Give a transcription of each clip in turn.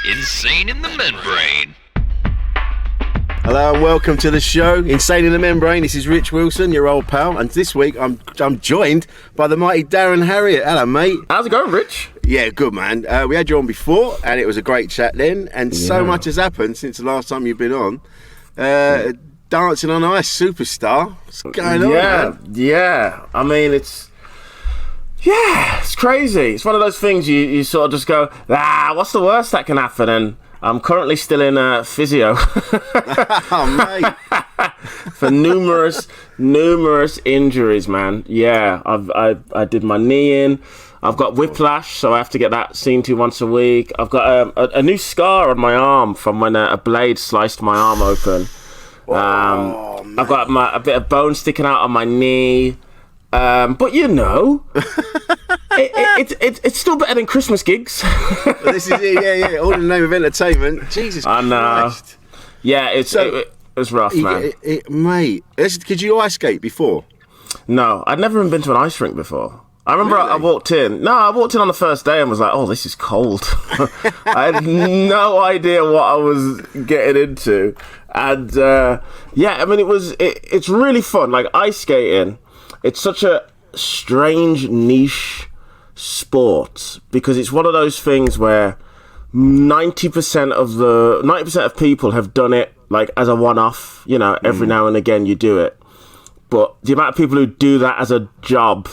Insane in the Membrane. Hello and welcome to the show, Insane in the Membrane. This is Rich Wilson, your old pal, and this week I'm joined by the mighty Darren Harriott. Hello, mate. How's it going, Rich? Yeah, good, man. We had you on before, and it was a great chat then, and so much has happened since the last time you've been on. Dancing on Ice superstar. What's going on, man? Yeah. I mean, it's crazy. It's one of those things you sort of just go, what's the worst that can happen? And I'm currently still in physio. Oh, mate. For numerous injuries, man. Yeah, I did my knee in. I've got whiplash, so I have to get that seen to once a week. I've got a new scar on my arm from when a blade sliced my arm open. I've got a bit of bone sticking out on my knee. But you know, it's still better than Christmas gigs. This is it, all in the name of entertainment. Jesus Christ. I know. Yeah, it was rough, man. Mate, could you ice skate before? No, I'd never even been to an ice rink before. I remember Really? I walked in on the first day and was like, oh, this is cold. I had no idea what I was getting into. And I mean, it's really fun. Like ice skating, it's such a strange niche sport because it's one of those things where 90% of people have done it like as a one-off, you know, every now and again you do it. But the amount of people who do that as a job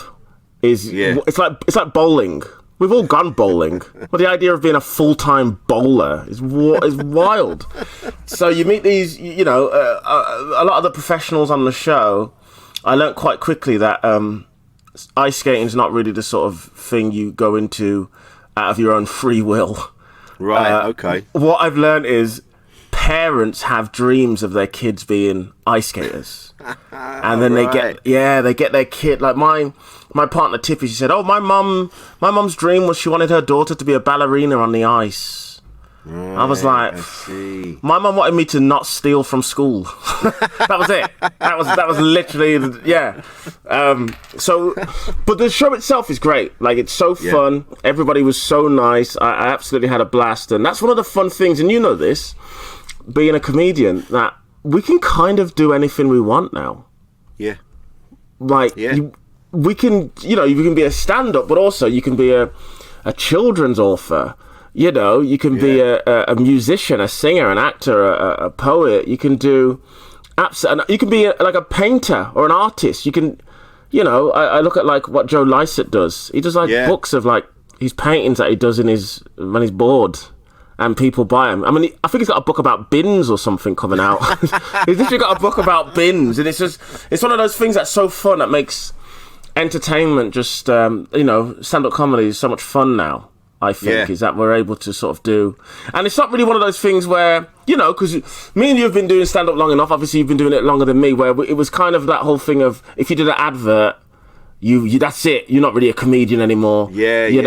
it's like bowling. We've all gone bowling, but the idea of being a full-time bowler is wild. So you meet these, you know, a lot of the professionals on the show. I learnt quite quickly that ice skating is not really the sort of thing you go into out of your own free will. Right, okay. What I've learnt is parents have dreams of their kids being ice skaters. And then they get their kid, like my partner Tiffy, she said, oh, my mum's dream was she wanted her daughter to be a ballerina on the ice. Right, I was like, my mum wanted me to not steal from school. That was it. That was literally, but the show itself is great. Like, it's so fun. Everybody was so nice. I absolutely had a blast. And that's one of the fun things, and you know this, being a comedian, that we can kind of do anything we want now. Yeah. Like, we can be a stand-up, but also you can be a children's author. You know, you can be a musician, a singer, an actor, a poet. You can do you can be like a painter or an artist. You can, you know, I look at like what Joe Lycett does. He does like books of like his paintings that he does when he's bored. And people buy them. I mean, I think he's got a book about bins or something coming out. He's literally got a book about bins, and it's one of those things that's so fun that makes entertainment just, stand-up comedy is so much fun now. I think is that we're able to sort of do, and it's not really one of those things where, you know, because me and you have been doing stand-up long enough. Obviously, you've been doing it longer than me. Where it was kind of that whole thing of if you did an advert. You that's it. You're not really a comedian anymore. It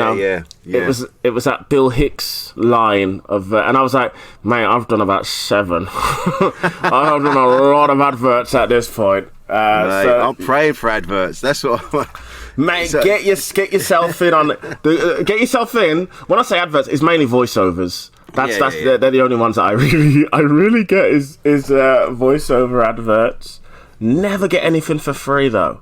was that Bill Hicks line of, and I was like, mate, I've done about 7. I've done a lot of adverts at this point. So I'm praying for adverts. That's what. Mate, get yourself in on. Get yourself in. When I say adverts, it's mainly voiceovers. They're the only ones that I really get is voiceover adverts. Never get anything for free though.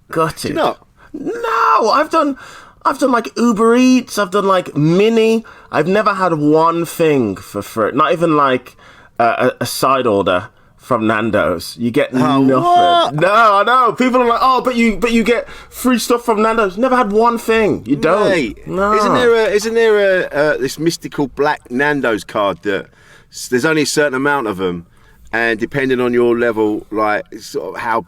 Got it. You know? No, I've done like Uber Eats. I've done like Mini. I've never had one thing for free. Not even like a side order from Nando's. You get nothing. What? No, I know. People are like, oh, but you get free stuff from Nando's. Never had one thing. You don't. Mate, no. Isn't there this mystical black Nando's card that there's only a certain amount of them? And depending on your level, like sort of how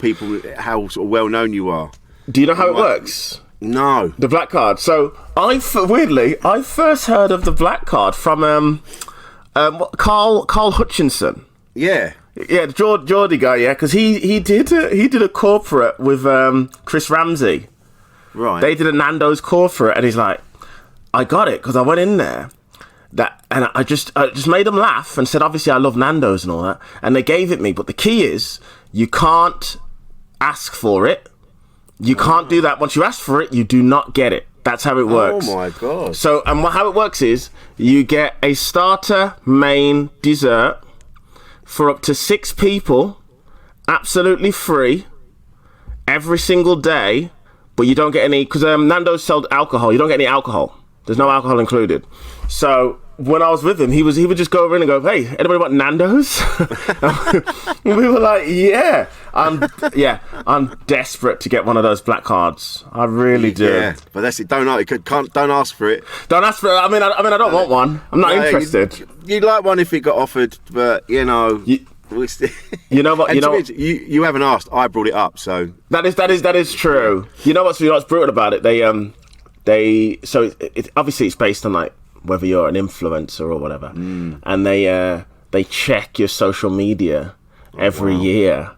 sort of well known you are. Do you know how it works? No. The black card. So I first heard of the black card from Carl Hutchinson. Yeah. Yeah, the Geordie guy. Yeah, because he did a corporate with Chris Ramsey. Right. They did a Nando's corporate, and he's like, I got it because I went in there. And I just made them laugh and said, obviously I love Nando's and all that, and they gave it me. But the key is you can't ask for it. You can't do that. Once you ask for it, you do not get it. That's how it works. Oh my god! So, and how it works is you get a starter, main, dessert for up to 6 people, absolutely free, every single day. But you don't get any, because Nando's sold alcohol. You don't get any alcohol. There's no alcohol included. So when I was with him, he would just go over in and go, "Hey, anybody want Nando's?" We were like, "Yeah, I'm desperate to get one of those black cards. I really do." Yeah, but that's it. Don't ask for it. Don't ask for it. I mean, I don't want one. I'm not interested. You'd like one if it got offered, but you know. You know what? You haven't asked. I brought it up, so that is true. You know what's brutal about it? It obviously it's based on like whether you're an influencer or whatever, and they check your social media every year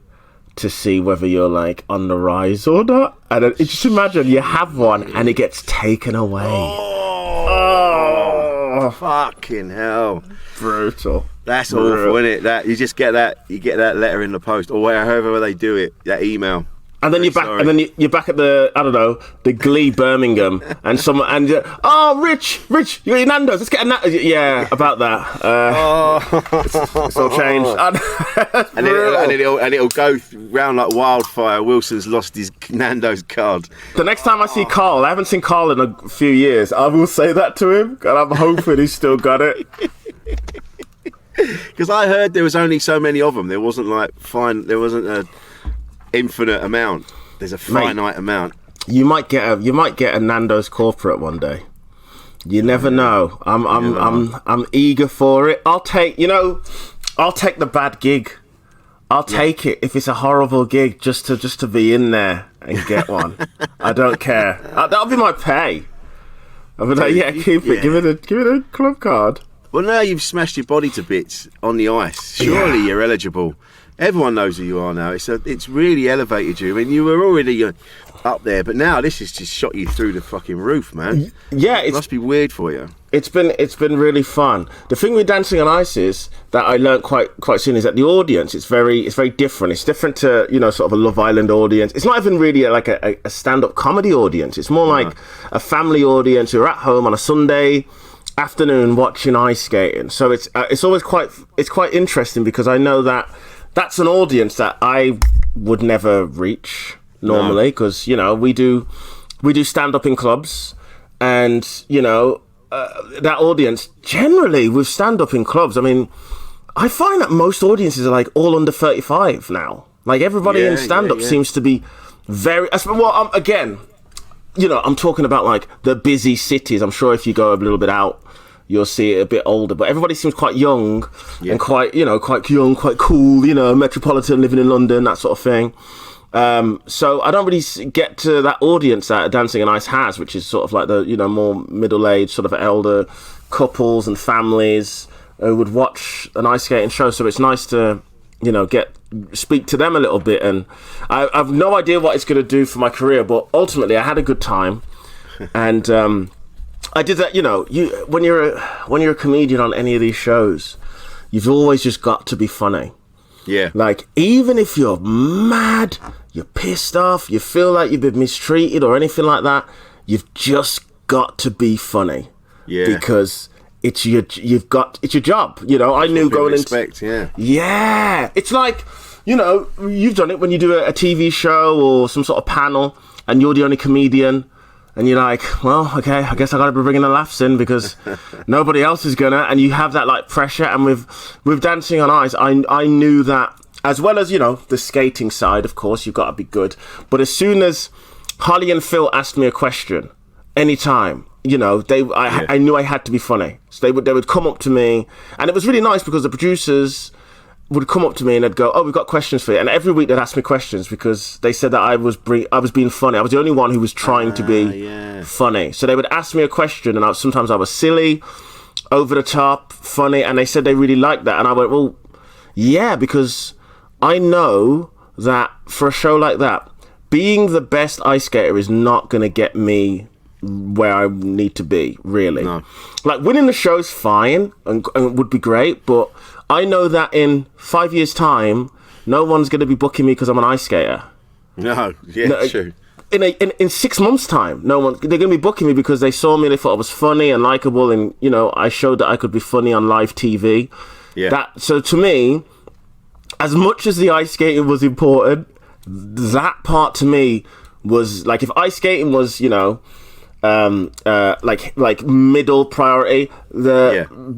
to see whether you're like on the rise or not. And just imagine you have one and it gets taken away. Oh, fucking hell! Brutal. That's awful, isn't it? That you get that letter in the post, or however they do it, that email. And then you're back. And then you're back at the Glee Birmingham, and Rich, you got your Nando's. Let's get a Nando's. Yeah, about that. It's all changed. and it'll go round like wildfire. Wilson's lost his Nando's card. The next time I see Carl, I haven't seen Carl in a few years. I will say that to him, and I'm hoping he's still got it. Because I heard there was only so many of them. There wasn't there wasn't a infinite amount. There's a finite amount. You might get a Nando's corporate one day. You never know. I'm eager for it. I'll take the bad gig. I'll take it if it's a horrible gig just to be in there and get one. I don't care. That'll be my pay. I'll be like, yeah, keep it. Give it a club card. Well, now you've smashed your body to bits on the ice. Surely you're eligible. Everyone knows who you are now. It's really elevated you. I mean, you were already up there, but now this has just shot you through the fucking roof, man. Yeah, it must be weird for you. It's been really fun. The thing with Dancing on Ice is that I learned quite soon is that the audience it's very different. It's different to sort of a Love Island audience. It's not even really like a stand-up comedy audience. It's more like a family audience who are at home on a Sunday afternoon watching ice skating. So it's always quite interesting because I know that that's an audience that I would never reach normally because we do stand up in clubs, and that audience generally with stand up in clubs. I mean, I find that most audiences are like all under 35 now. Like everybody in stand up seems to be very well. Again, I'm talking about like the busy cities. I'm sure if you go a little bit out, you'll see it a bit older, but everybody seems quite young and quite young, quite cool, metropolitan, living in London, that sort of thing. So I don't really get to that audience that Dancing on Ice has, which is sort of like the, more middle-aged, sort of elder couples and families who would watch an ice skating show. So it's nice to, speak to them a little bit. And I've no idea what it's going to do for my career, but ultimately I had a good time. And, I did that, when you're a comedian on any of these shows, you've always just got to be funny. Yeah. Like, even if you're mad, you're pissed off, you feel like you've been mistreated or anything like that, you've just got to be funny. Yeah. Because it's your job. I knew going respect, into... Yeah. It's like, you've done it when you do a TV show or some sort of panel and you're the only comedian. And you're like, well, okay, I guess I got to be bringing the laughs in because nobody else is gonna. And you have that like pressure. And with Dancing on Ice, I knew that as well as the skating side. Of course, you've got to be good. But as soon as Holly and Phil asked me a question, anytime, I knew I had to be funny. So they would come up to me, and it was really nice because the producers would come up to me and they'd go, "Oh, we've got questions for you." And every week they'd ask me questions because they said that I was being funny. I was the only one who was trying to be funny. So they would ask me a question, and sometimes I was silly, over the top, funny, and they said they really liked that. And I went, well, yeah, because I know that for a show like that, being the best ice skater is not going to get me where I need to be, really. No. Like, winning the show's fine and would be great, but I know that in 5 years' time, no one's going to be booking me because I'm an ice skater. No, true. in 6 months' time, they're going to be booking me because they saw me and they thought I was funny and likable, and I showed that I could be funny on live TV. Yeah. So to me, as much as the ice skating was important, that part to me was like, if ice skating was like middle priority,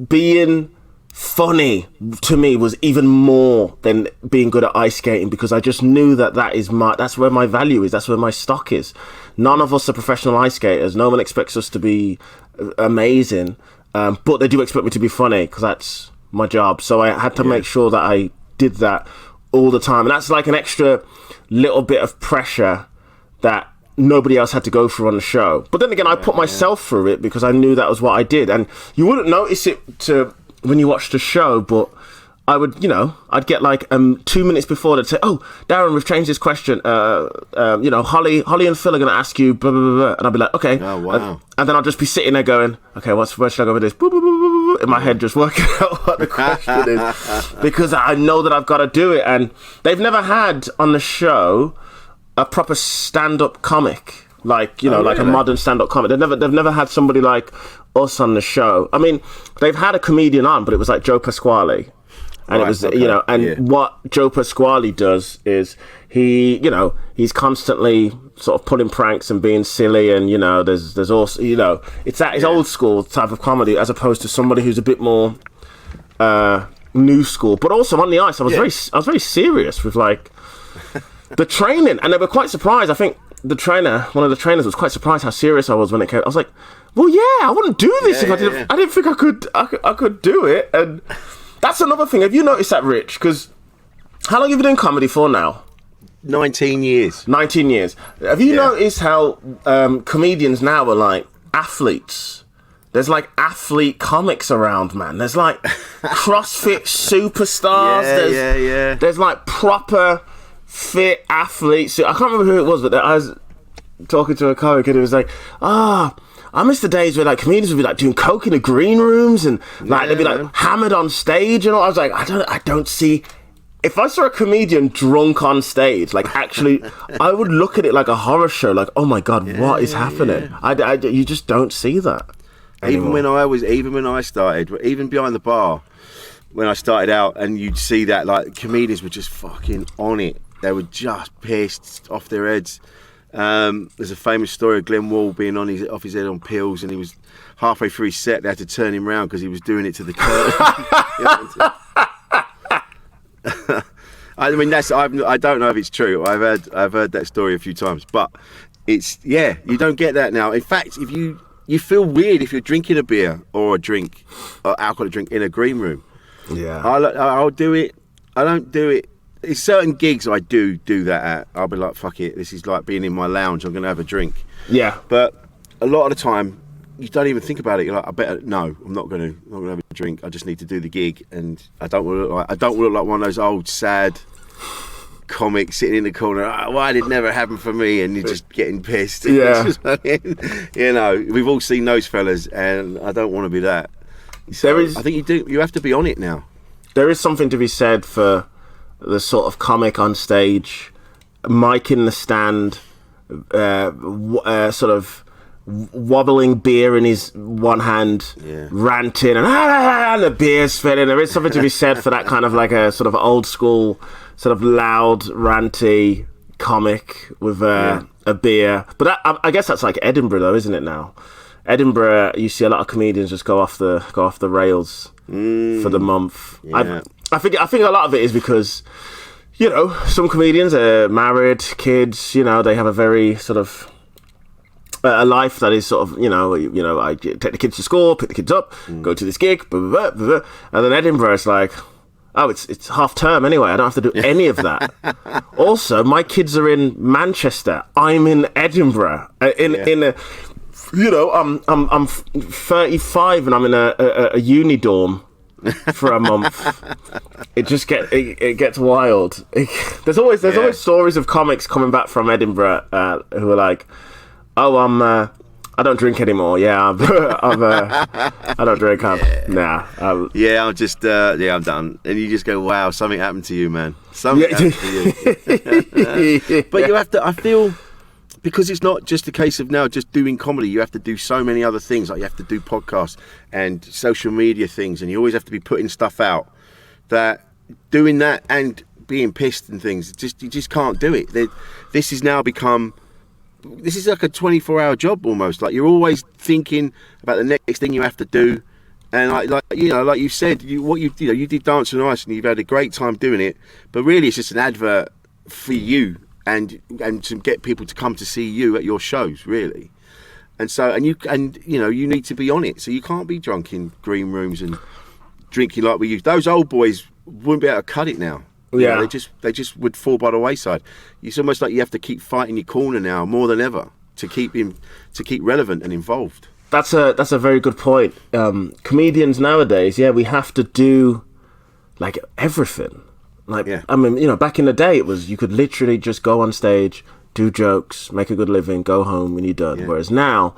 being funny to me was even more than being good at ice skating, because I just knew that's where my value is, that's where my stock is. None of us are professional ice skaters. No one expects us to be amazing, but they do expect me to be funny because that's my job. So I had to make sure that I did that all the time, and that's like an extra little bit of pressure that nobody else had to go through on the show. But then again, I put myself through it because I knew that was what I did, and you wouldn't notice it when you watch the show, but I would, I'd get like 2 minutes before they'd say, "Oh, Darren, we've changed this question. Holly and Phil are going to ask you blah, blah, blah, blah." And I'd be like, "Okay." Oh, wow. And then I'll just be sitting there going, "Okay, where should I go with this?" Blah, blah, blah, blah, blah, in my head, just working out what the question is, because I know that I've got to do it. And they've never had on the show a proper stand-up comic. Like, like a modern stand-up comic. They've never had somebody like us on the show. I mean, they've had a comedian on, but it was like Joe Pasquale. And it was, what Joe Pasquale does is he's constantly sort of pulling pranks and being silly, and, there's also, it's his old school type of comedy, as opposed to somebody who's a bit more new school. But also on the ice, I was very serious with like the training, and they were quite surprised. I think one of the trainers was quite surprised how serious I was when it came. I was like, well, yeah, I wouldn't do this if I didn't. I didn't think I could do it. And that's another thing. Have you noticed that, Rich? Because how long have you been doing comedy for now? 19 years. 19 years. Have you noticed how comedians now are like athletes? There's like athlete comics around, man. There's like CrossFit superstars. There's like proper fit athletes. I can't remember who it was, but I was talking to a comic and it was like, I miss the days where like comedians would be like doing coke in the green rooms and like they'd be like hammered on stage and all. I was like, I don't see. If I saw a comedian drunk on stage, like actually, I would look at it like a horror show. Like, oh my god, what is happening? You just don't see that anymore. Even when I started, even behind the bar, when I started out, and you'd see that like comedians were just fucking on it. They were just pissed off their heads. There's a famous story of Glenn Wall being off his head on pills, and he was halfway through his set. They had to turn him round because he was doing it to the curtain. I mean, I don't know if it's true. I've heard that story a few times, but it's you don't get that now. In fact, if you feel weird if you're drinking a beer or alcoholic drink in a green room. Yeah, I'll do it. I don't do it. There's certain gigs I do that at. I'll be like, fuck it, this is like being in my lounge, I'm going to have a drink. Yeah. But a lot of the time, you don't even think about it. You're like, I'm not going to have a drink. I just need to do the gig, and I don't want to look like one of those old sad comics sitting in the corner. Why did it never happen for me? And you're just getting pissed. Yeah. We've all seen those fellas, and I don't want to be that. So I think you have to be on it now. There is something to be said for the sort of comic on stage, mic in the stand, sort of wobbling beer in his one hand, ranting, and the beer's filling. There is something to be said for that kind of like a sort of old school, sort of loud, ranty comic with a beer. But I guess that's like Edinburgh, though, isn't it? Now, Edinburgh, you see a lot of comedians just go off the rails for the month. Yeah. I think a lot of it is because, some comedians are married, kids, they have a very sort of a life that is sort of, I take the kids to school, pick the kids up, go to this gig, blah, blah, blah, blah. And then Edinburgh is like, oh, it's half term anyway, I don't have to do any of that. Also, my kids are in Manchester, I'm in Edinburgh, in a, I'm 35 and I'm in a uni dorm for a month. It gets wild. There's always stories of comics coming back from Edinburgh who are like, oh, I don't drink anymore. Yeah, I don't drink. I'm just I'm done. And you just go, wow, something happened to you, man. Something happened to you. But you have to. I feel because it's not just a case of now just doing comedy. You have to do so many other things. Like you have to do podcasts and social media things, and you always have to be putting stuff out. That doing that and being pissed and things, you just can't do it. This has now become. This is like a 24-hour job almost. Like you're always thinking about the next thing you have to do. And like you said, you did Dance on Ice and you've had a great time doing it. But really, it's just an advert for you and to get people to come to see you at your shows, really. And so you need to be on it. So you can't be drunk in green rooms and drinking like we used. Those old boys wouldn't be able to cut it now. Yeah, they just would fall by the wayside. It's almost like you have to keep fighting your corner now more than ever to keep relevant and involved. That's a very good point. Comedians nowadays, we have to do like everything. Like, I mean, back in the day, it was you could literally just go on stage, do jokes, make a good living, go home when you're done. Yeah. Whereas now,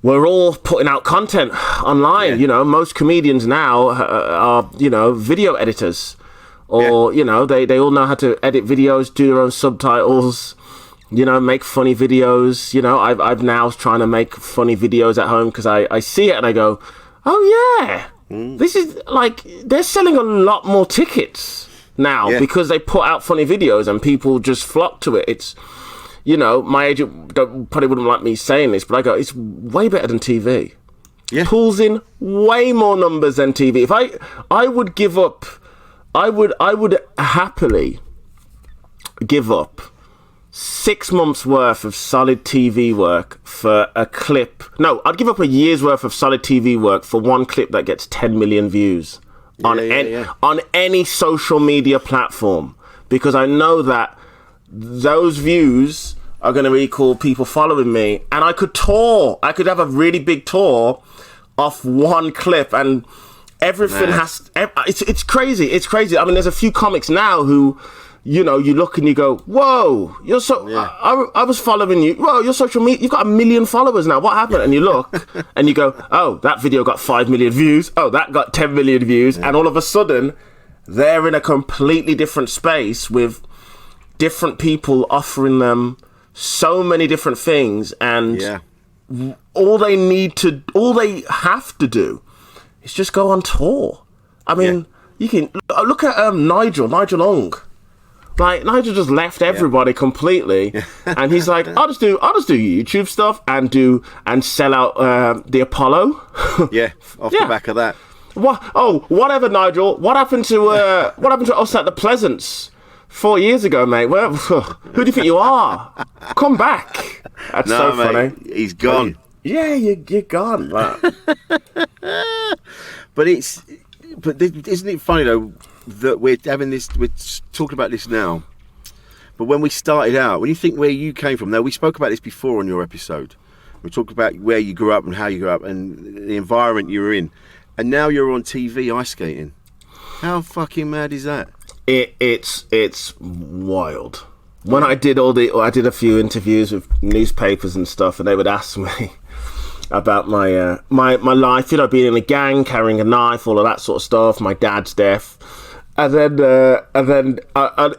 we're all putting out content online. Yeah. Most comedians now are video editors, or they all know how to edit videos, do their own subtitles. Make funny videos. I've now trying to make funny videos at home because I see it and I go, oh yeah, this is like they're selling a lot more tickets now because they put out funny videos and people just flock to it. It's my agent probably wouldn't like me saying this, but I go, it's way better than TV. Yeah, pulls in way more numbers than TV. If I would give up, I would happily give up 6 months worth of solid TV work for a clip. No, I'd give up a year's worth of solid TV work for one clip that gets 10 million views on any social media platform, because I know that those views are going to equal people following me, and I could tour. I could have a really big tour off one clip, and everything it's crazy. It's crazy. I mean, there's a few comics now who, you look and you go, whoa, you're so, I was following you. Whoa, your social media, you've got 1 million followers now. What happened? And you look and you go, oh, that video got 5 million views. Oh, that got 10 million views. Yeah. And all of a sudden, they're in a completely different space with different people offering them so many different things. And all they have to do is just go on tour. I mean, you can look at Nigel Ong. Like, Nigel just left everybody completely, and he's like, I'll just do YouTube stuff and sell out the Apollo. Off the back of that. What? Oh, whatever, Nigel. What happened to us at the Pleasance 4 years ago, mate? Well, who do you think you are? Come back. That's so funny. He's gone. You're gone. But isn't it funny though? That we're talking about this now, but when we started out, when you think where you came from, now we spoke about this before on your episode. We talked about where you grew up and how you grew up and the environment you were in, and now you're on TV ice skating. How fucking mad is that? It's wild. When I did a few interviews with newspapers and stuff, and they would ask me about my life, being in a gang, carrying a knife, all of that sort of stuff, my dad's death. And then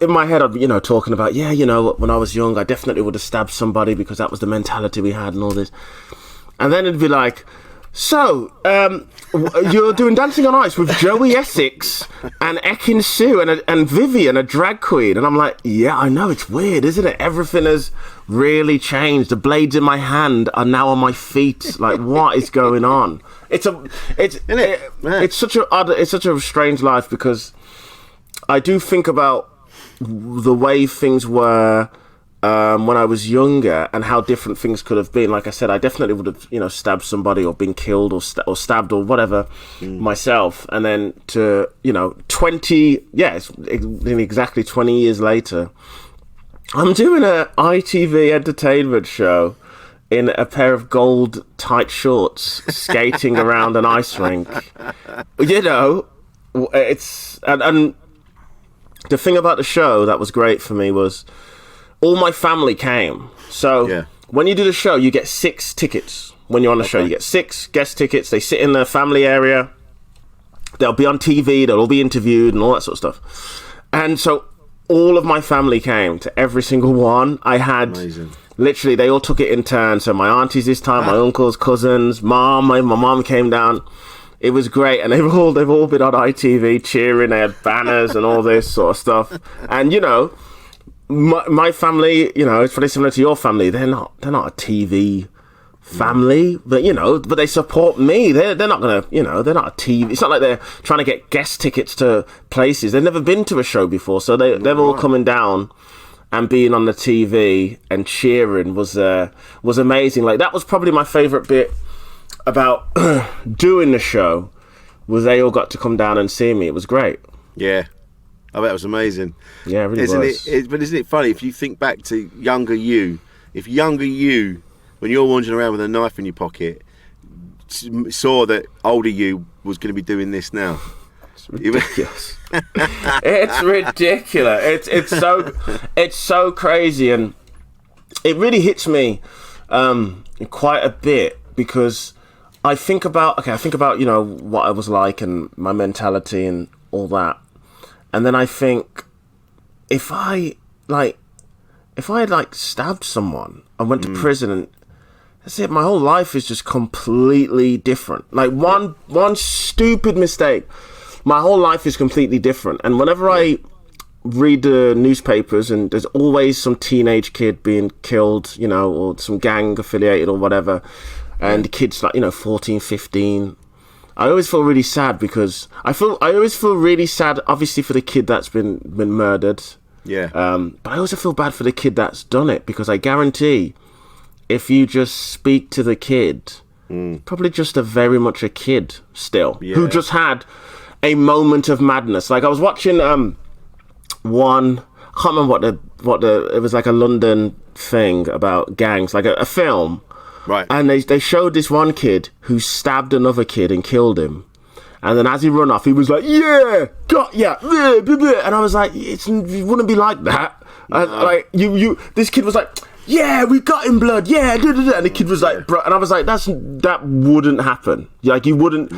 in my head, I'd be, talking about, when I was young, I definitely would have stabbed somebody because that was the mentality we had and all this. And then it'd be like, so, you're doing Dancing on Ice with Joey Essex and Ekin Sue and Vivian, a drag queen. And I'm like, yeah, I know, it's weird, isn't it? Everything has really changed. The blades in my hand are now on my feet. Like, what is going on? It's such a strange life, because I do think about the way things were when I was younger and how different things could have been. Like I said, I definitely would have, stabbed somebody or been killed or stabbed or whatever myself. And then to, exactly 20 years later, I'm doing a ITV entertainment show in a pair of gold tight shorts, skating around an ice rink. It's and the thing about the show that was great for me was all my family came. So when you do the show, you get 6 tickets. When you're on the show, you get 6 guest tickets. They sit in the family area. They'll be on TV. They'll all be interviewed and all that sort of stuff. And so all of my family came to every single one. I had literally, they all took it in turn. So my aunties this time, my uncles, cousins, mom, my mom came down. It was great, and they've all been on ITV cheering. They had banners and all this sort of stuff. And you know, my family, you know, it's pretty similar to your family. They're not a TV family, but you know, but they support me. They're not gonna, you know, they're not a TV. It's not like they're trying to get guest tickets to places. They've never been to a show before, so they're all coming down. And being on the TV and cheering was amazing. Like, that was probably my favourite bit about doing the show, was they all got to come down and see me. It was great. Yeah, I bet it was amazing. Yeah, it really was. But isn't it funny, if you think back to younger you, when you're wandering around with a knife in your pocket, saw that older you was going to be doing this now. It's ridiculous. It's ridiculous. It's so crazy, and it really hits me quite a bit, because I think about you know what I was like and my mentality and all that, and then I think if I had stabbed someone and went to prison, and that's it, my whole life is just completely different. Like one stupid mistake, my whole life is completely different. And whenever I read the newspapers, and there's always some teenage kid being killed, you know, or some gang affiliated or whatever, and the kid's like, you know, 14, 15, I always feel really sad, because I always feel really sad, obviously, for the kid that's been murdered. Yeah. But I also feel bad for the kid that's done it, because I guarantee if you just speak to the kid, probably just very much a kid still, who just had a moment of madness. Like, I was watching one, I can't remember what it was, like a London thing about gangs, like a film. Right. And they showed this one kid who stabbed another kid and killed him. And then as he run off, he was like, yeah, got ya. And I was like, it wouldn't be like that. No. Like, this kid was like, yeah, we got him, blood, yeah, and the kid was like, bro, and I was like, that wouldn't happen. Like, you wouldn't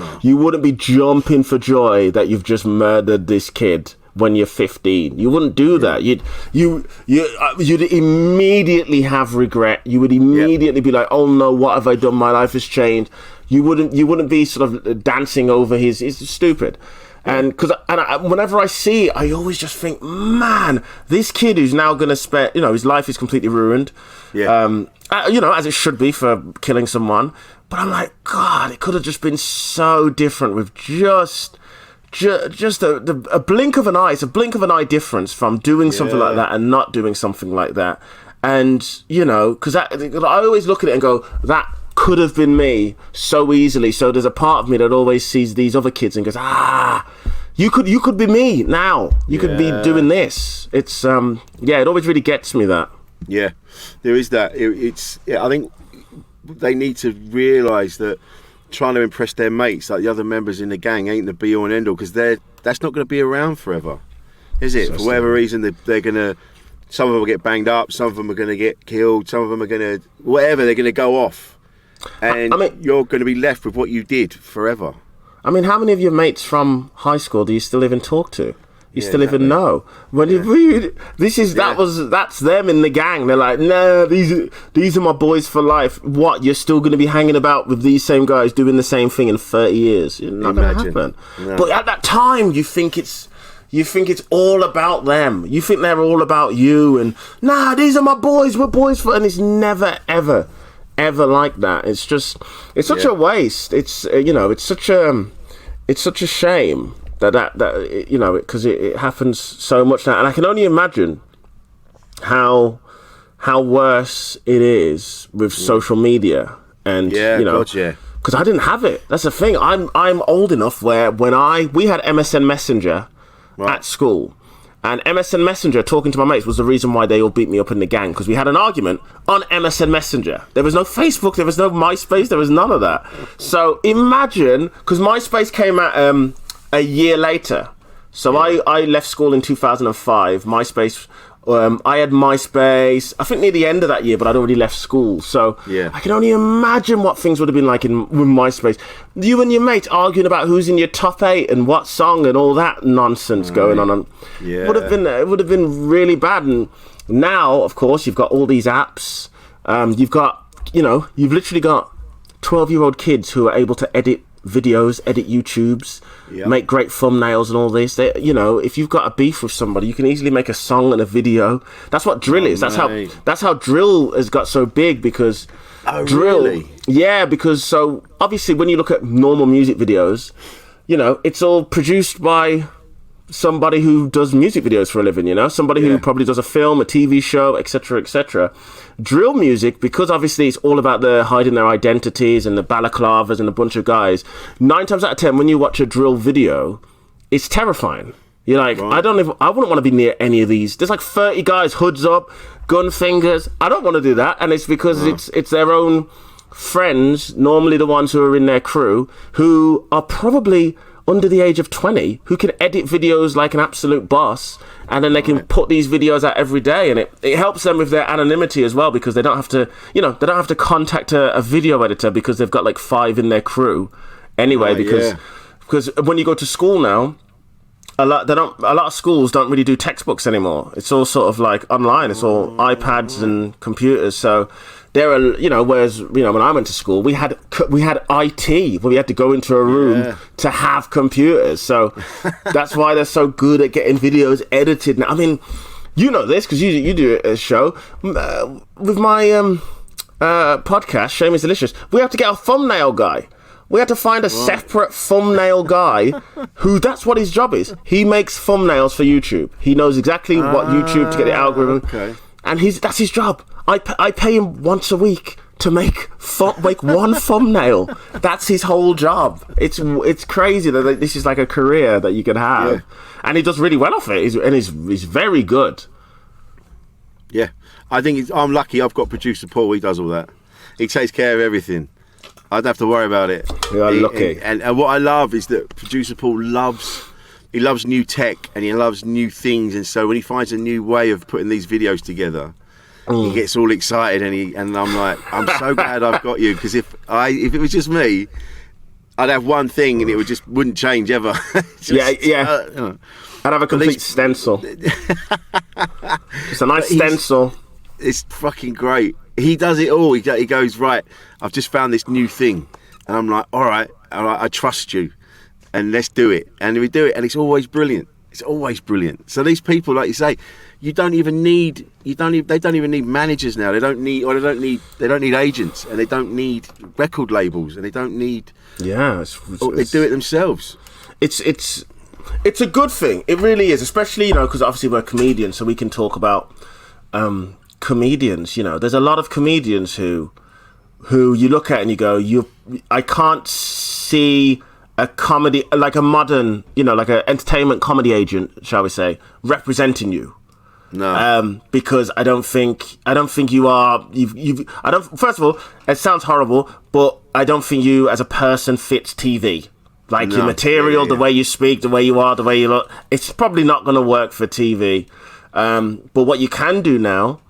be jumping for joy that you've just murdered this kid when you're 15. You wouldn't do that. You'd immediately have regret. You would immediately be like, oh no, what have I done? My life has changed. You wouldn't be sort of dancing over his. It's stupid. And whenever I see it, I always just think, man, this kid who's now going to spend, you know, his life is completely ruined. Yeah. You know, as it should be for killing someone. But I'm like, God, it could have just been so different with just a blink of an eye. It's a blink of an eye difference from doing something like that and not doing something like that. And, you know, because I always look at it and go, that could have been me so easily. So there's a part of me that always sees these other kids and goes, you could be me now. You could be doing this. It's it always really gets me, that. Yeah, there is that. I think they need to realise that trying to impress their mates, like the other members in the gang, ain't the be all and end all, because that's not going to be around forever, is it? For whatever reason, they're going to. Some of them will get banged up. Some of them are going to get killed. Some of them are going to whatever. They're going to go off. And you're going to be left with what you did forever. I mean, how many of your mates from high school do you still even talk to? You still even know? When that's them in the gang. They're like, no, these are my boys for life. What? You're still going to be hanging about with these same guys doing the same thing in 30 years? It's not going to happen. No. But at that time, you think it's all about them. You think they're all about you. And nah, these are my boys. We're boys for. And it's never ever like that. It's such a waste. It's it's such a shame that you know, because it happens so much now, and I can only imagine how worse it is with social media and you know, because I didn't have it. That's the thing. I'm old enough where when we had MSN Messenger at school. And MSN Messenger, talking to my mates, was the reason why they all beat me up in the gang, because we had an argument on MSN Messenger. There was no Facebook, there was no MySpace, there was none of that. So imagine, because MySpace came out a year later. So I left school in 2005. MySpace, I had MySpace, I think near the end of that year, but I'd already left school. So I can only imagine what things would have been like with MySpace. You and your mates arguing about who's in your top 8 and what song and all that nonsense going on. It would have been really bad. And now, of course, you've got all these apps You've literally got 12-year-old kids who are able to edit videos, edit YouTubes, make great thumbnails and all this. If you've got a beef with somebody, you can easily make a song and a video. That's what drill is. That's how drill has got so big, because drill. Really? Yeah, because so obviously when you look at normal music videos, it's all produced by somebody who does music videos for a living, somebody who probably does a film, a TV show, etc., etc. Drill music, because obviously it's all about the hiding their identities and the balaclavas and a bunch of guys. 9 times out of 10, when you watch a drill video, it's terrifying. You're like, right. I wouldn't want to be near any of these. There's like 30 guys, hoods up, gun fingers. I don't want to do that, and it's because it's their own friends, normally the ones who are in their crew, who are probably under the age of 20, who can edit videos like an absolute boss, and then they can put these videos out every day, and it helps them with their anonymity as well, because they don't have to contact a video editor, because they've got like 5 in their crew anyway. Because when you go to school now, a lot of schools don't really do textbooks anymore. It's all sort of like online. It's all iPads and computers. So there are, whereas, when I went to school, we had IT, where we had to go into a room to have computers. So that's why they're so good at getting videos edited. Now, I mean, you know this because you do a show with my podcast, Shame is Delicious. We have to get a thumbnail guy. We had to find a separate thumbnail guy who, that's what his job is. He makes thumbnails for YouTube. He knows exactly what YouTube to get the algorithm. Okay. And that's his job. I pay him once a week to make one thumbnail. That's his whole job. It's crazy that this is like a career that you can have. Yeah. And he does really well off it. He's very good. Yeah. I think I'm lucky I've got producer Paul. He does all that. He takes care of everything. I don't have to worry about it. You're lucky. And what I love is that producer Paul loves new tech, and he loves new things, and so when he finds a new way of putting these videos together, he gets all excited, and I'm like, I'm so glad I've got you, because if it was just me, I'd have one thing and it wouldn't change ever. I'd have a complete stencil. It's a nice stencil. It's fucking great. He does it all. He goes, right, I've just found this new thing, and I'm like, all right, I trust you, and let's do it. And we do it, and it's always brilliant. It's always brilliant. So these people, like you say, they don't even need managers now. They don't need agents, and they don't need record labels, and they don't need. Yeah, they do it themselves. It's a good thing. It really is, especially because obviously we're comedians, so we can talk about comedians. There's a lot of comedians who you look at and you go, I can't see a comedy, like a modern, like an entertainment comedy agent, shall we say, representing you. No. Because I don't think you are. First of all, it sounds horrible, but I don't think you as a person fits TV. Like your material, the way you speak, the way you are, the way you look. It's probably not going to work for TV. But what you can do now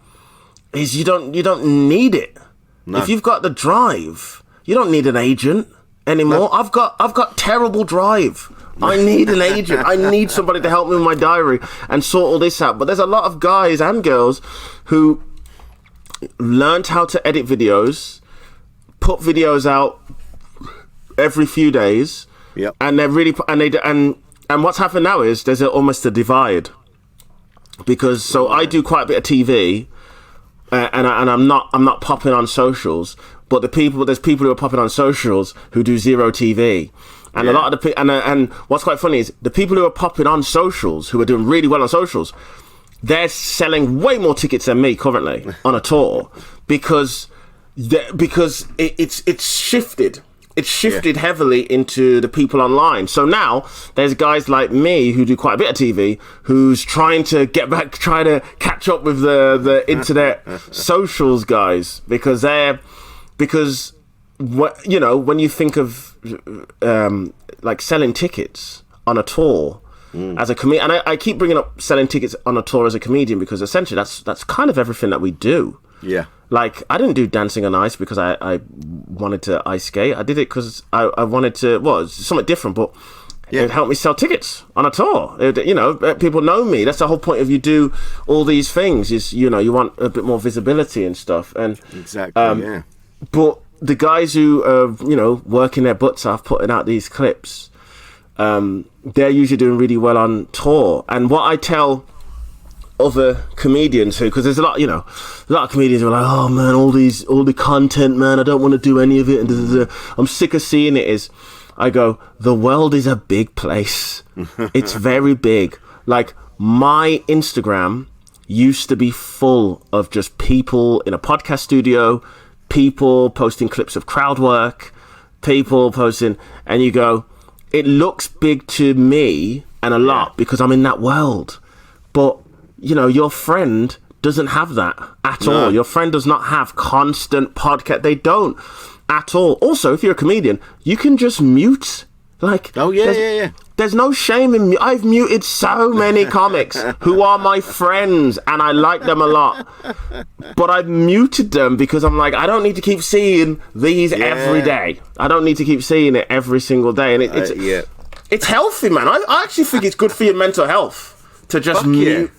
is you don't need it. No. If you've got the drive, you don't need an agent anymore. No. I've got terrible drive. I need an agent. I need somebody to help me with my diary and sort all this out. But there's a lot of guys and girls who learned how to edit videos, put videos out every few days. Yep. And they're really and what's happened now is there's almost a divide, because I do quite a bit of TV, and I'm not popping on socials, but there's people who are popping on socials who do zero TV. And a lot of and what's quite funny is the people who are popping on socials, who are doing really well on socials, they're selling way more tickets than me currently on a tour, because it's shifted. It's shifted heavily into the people online. So now there's guys like me who do quite a bit of TV, who's trying to catch up with the internet socials guys, because when you think of like selling tickets on a tour as a comedian, and I keep bringing up selling tickets on a tour as a comedian, because essentially that's kind of everything that we do. Yeah. Like, I didn't do dancing on ice because I wanted to ice skate. I did it because I wanted to, it's something different, but It helped me sell tickets on a tour. People know me. That's the whole point of you do all these things is, you want a bit more visibility and stuff. And exactly, But the guys who are, working their butts off, putting out these clips, they're usually doing really well on tour. And what I tell other comedians because there's a lot of comedians who are like, oh man, all the content, man, I don't want to do any of it. And I'm sick of seeing it. I go, the world is a big place. It's very big. Like, my Instagram used to be full of just people in a podcast studio, people posting clips of crowd work, people posting, and you go, it looks big to me and a lot because I'm in that world. But, your friend doesn't have that at all. Your friend does not have constant podcast. They don't. At all. Also, if you're a comedian, you can just mute. Like, there's no shame in I've muted so many comics who are my friends and I like them a lot, but I've muted them because I'm like, I don't need to keep seeing these every day. I don't need to keep seeing it every single day, and it's healthy, man. I actually think it's good for your mental health to just mute.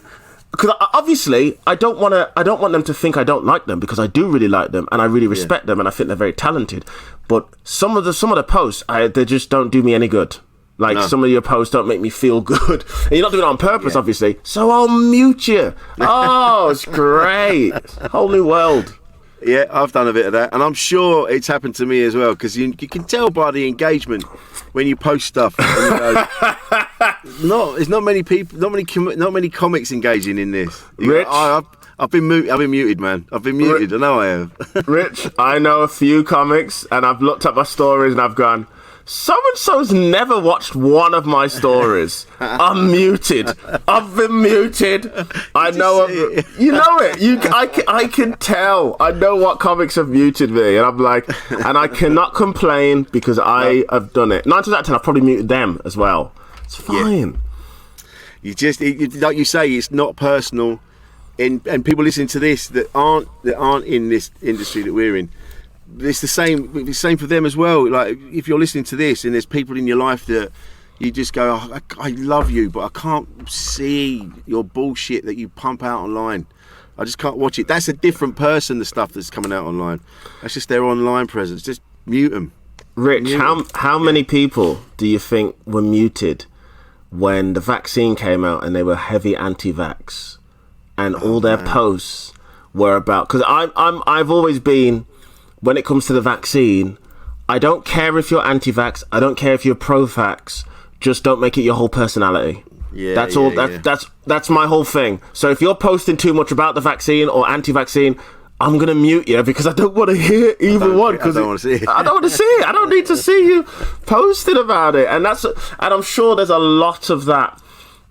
Because obviously, I don't want them to think I don't like them, because I do really like them and I really respect them and I think they're very talented. But some of the posts, they just don't do me any good. Like, some of your posts don't make me feel good. And you're not doing it on purpose, obviously. So I'll mute you. Oh, it's great. Whole new world. Yeah, I've done a bit of that, and I'm sure it's happened to me as well, because you can tell by the engagement when you post stuff. There's not many people, not many comics engaging in this. Rich, I've been muted, man. I've been muted. I know I have. Rich, I know a few comics, and I've looked at my stories and I've gone, so-and-so's never watched one of my stories. I'm muted. I've been muted. I know. You know it. I can tell. I know what comics have muted me, and I'm like, and I cannot complain because I have done it. 9 times out of 10, I've probably muted them as well. It's fine. You just, like you say, it's not personal. And people listening to this that aren't in this industry that we're in, it's the same for them as well. Like, if you're listening to this and there's people in your life that you just go, oh, I love you, but I can't see your bullshit that you pump out online. I just can't watch it. That's a different person, the stuff that's coming out online. That's just their online presence. Just mute them. Rich, how many people do you think were muted when the vaccine came out and they were heavy anti-vax, and all their posts were about? Because I've always been, when it comes to the vaccine, I don't care if you're anti-vax, I don't care if you're pro-vax, just don't make it your whole personality. That's my whole thing. So if you're posting too much about the vaccine or anti-vaccine, I'm gonna mute you, because I don't want to hear either one. Because I don't want to see it. I don't want to see it. I don't need to see you posting about it. And I'm sure there's a lot of that.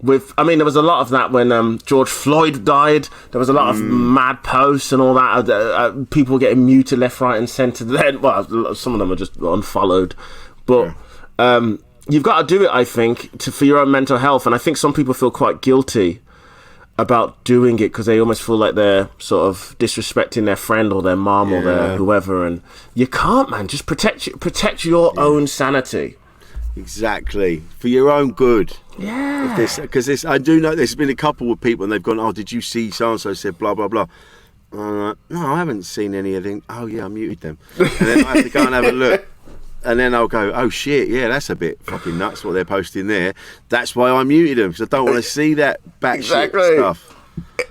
There was a lot of that when George Floyd died. There was a lot of mad posts and all that. People getting muted left, right, and centre. Then, well, some of them are just unfollowed. But you've got to do it, I think, for your own mental health. And I think some people feel quite guilty about doing it because they almost feel like they're sort of disrespecting their friend or their mom or their whoever. And you can't, man. Just protect your own sanity. Exactly, for your own good. Yeah. Because I do know there's been a couple of people and they've gone, oh, did you see so-and-so said blah, blah, blah. And I'm like, no, I haven't seen anything. Oh, yeah, I muted them. And then I have to go and have a look. And then I'll go, oh, shit, yeah, that's a bit fucking nuts what they're posting there. That's why I muted them, because I don't want to see that batshit stuff.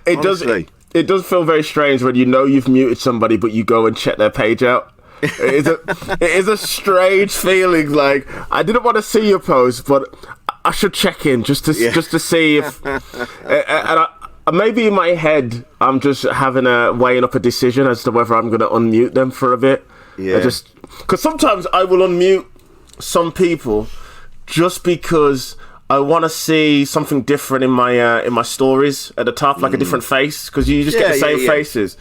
It does feel very strange when you know you've muted somebody, but you go and check their page out. It is a strange feeling. Like, I didn't want to see your post, but I should check in just to see if. Maybe in my head, I'm just weighing up a decision as to whether I'm going to unmute them for a bit. Yeah. Because sometimes I will unmute some people just because I want to see something different in my stories at the top, like a different face, because you just get the same faces.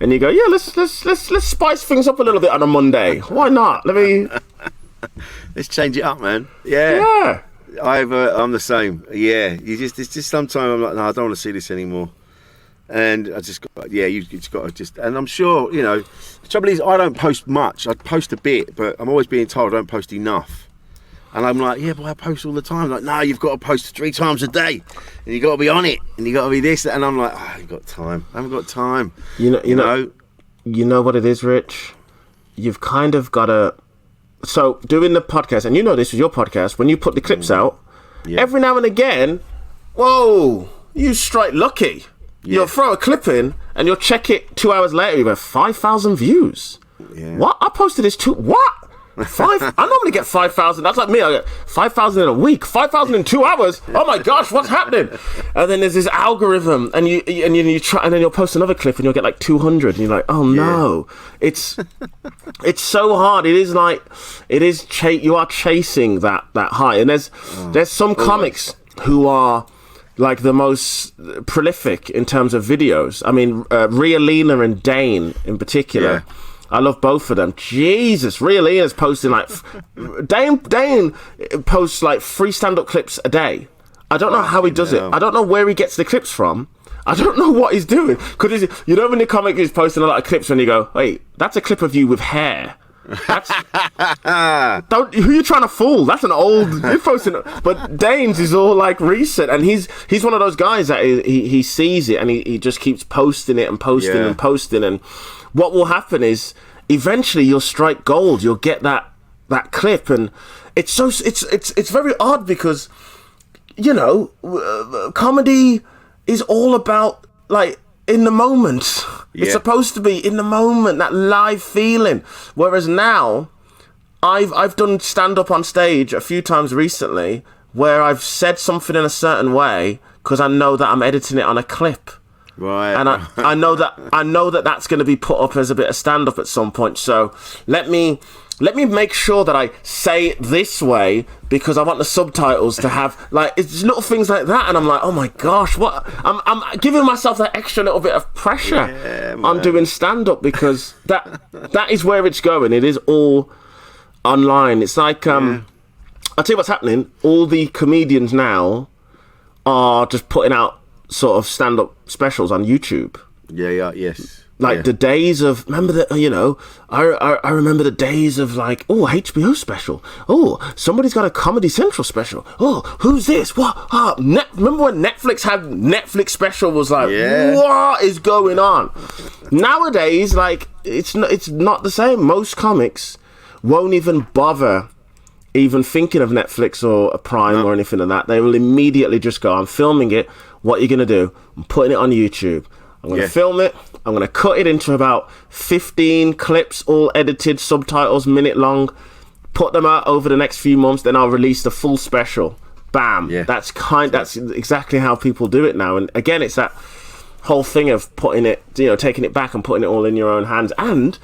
And you go, yeah, let's spice things up a little bit on a Monday. Why not? Let's change it up, man. Yeah. I'm the same. Yeah, it's just sometimes I'm like, no, I don't want to see this anymore. And I just got, you just got to just, and I'm sure, the trouble is I don't post much. I post a bit, but I'm always being told I don't post enough. And I'm like, yeah, but I post all the time. Like, no, you've got to post 3 times a day, and you got to be on it, and you got to be this. And I'm like, I haven't got time. I haven't got time. You know what it is, Rich. You've kind of got to. So doing the podcast, and you know this is your podcast. When you put the clips out, every now and again, whoa, you strike lucky. Yeah. You'll throw a clip in, and you'll check it 2 hours later. You have 5,000 views. Yeah. What? I posted this too. What? I normally get 5,000. That's like me. I get 5,000 in a week. 5,000 in 2 hours. Oh my gosh, what's happening? And then there's this algorithm, and you try, and then you'll post another clip, and you'll get like 200, and you're like, oh no, it's so hard. It is like you are chasing that high, and there's some comics who are like the most prolific in terms of videos. I mean, Rialina and Dane in particular. Yeah. I love both of them. Jesus, Rialina's posting like Dane posts like 3 stand-up clips a day. I don't know how he does it. I don't know where he gets the clips from. I don't know what he's doing. Because when the comic is posting a lot of clips, when you go, wait, that's a clip of you with hair. That's who you trying to fool? That's an old. You're posting, but Dane's is all like recent, and he's one of those guys that he sees it and he just keeps posting it and posting and posting, and what will happen is eventually you'll strike gold. You'll get that clip, and it's very odd because comedy is all about like in the moment. It's supposed to be in the moment, that live feeling. Whereas now, I've done stand-up on stage a few times recently where I've said something in a certain way because I know that I'm editing it on a clip. Right. And I know that that's going to be put up as a bit of stand-up at some point. So let me make sure that I say it this way because I want the subtitles to have like it's little things like that, and I'm like, oh my gosh, what? I'm giving myself that extra little bit of pressure on doing stand-up because that is where it's going. It is all online. It's like I'll tell you what's happening. All the comedians now are just putting out sort of stand-up specials on YouTube. Like the days of, remember that, I remember the days of like, oh, HBO special. Oh, somebody's got a Comedy Central special. Oh, who's this? What? Remember when Netflix had Netflix special was like, what is going on? Nowadays, like, it's not the same. Most comics won't even bother even thinking of Netflix or a Prime or anything like that. They will immediately just go, I'm filming it. What are you going to do? I'm putting it on YouTube. I'm going to film it. I'm going to cut it into about 15 clips, all edited, subtitles, minute long. Put them out over the next few months. Then I'll release the full special. Bam. Yeah. That's exactly how people do it now. And again, it's that whole thing of putting it, taking it back and putting it all in your own hands. And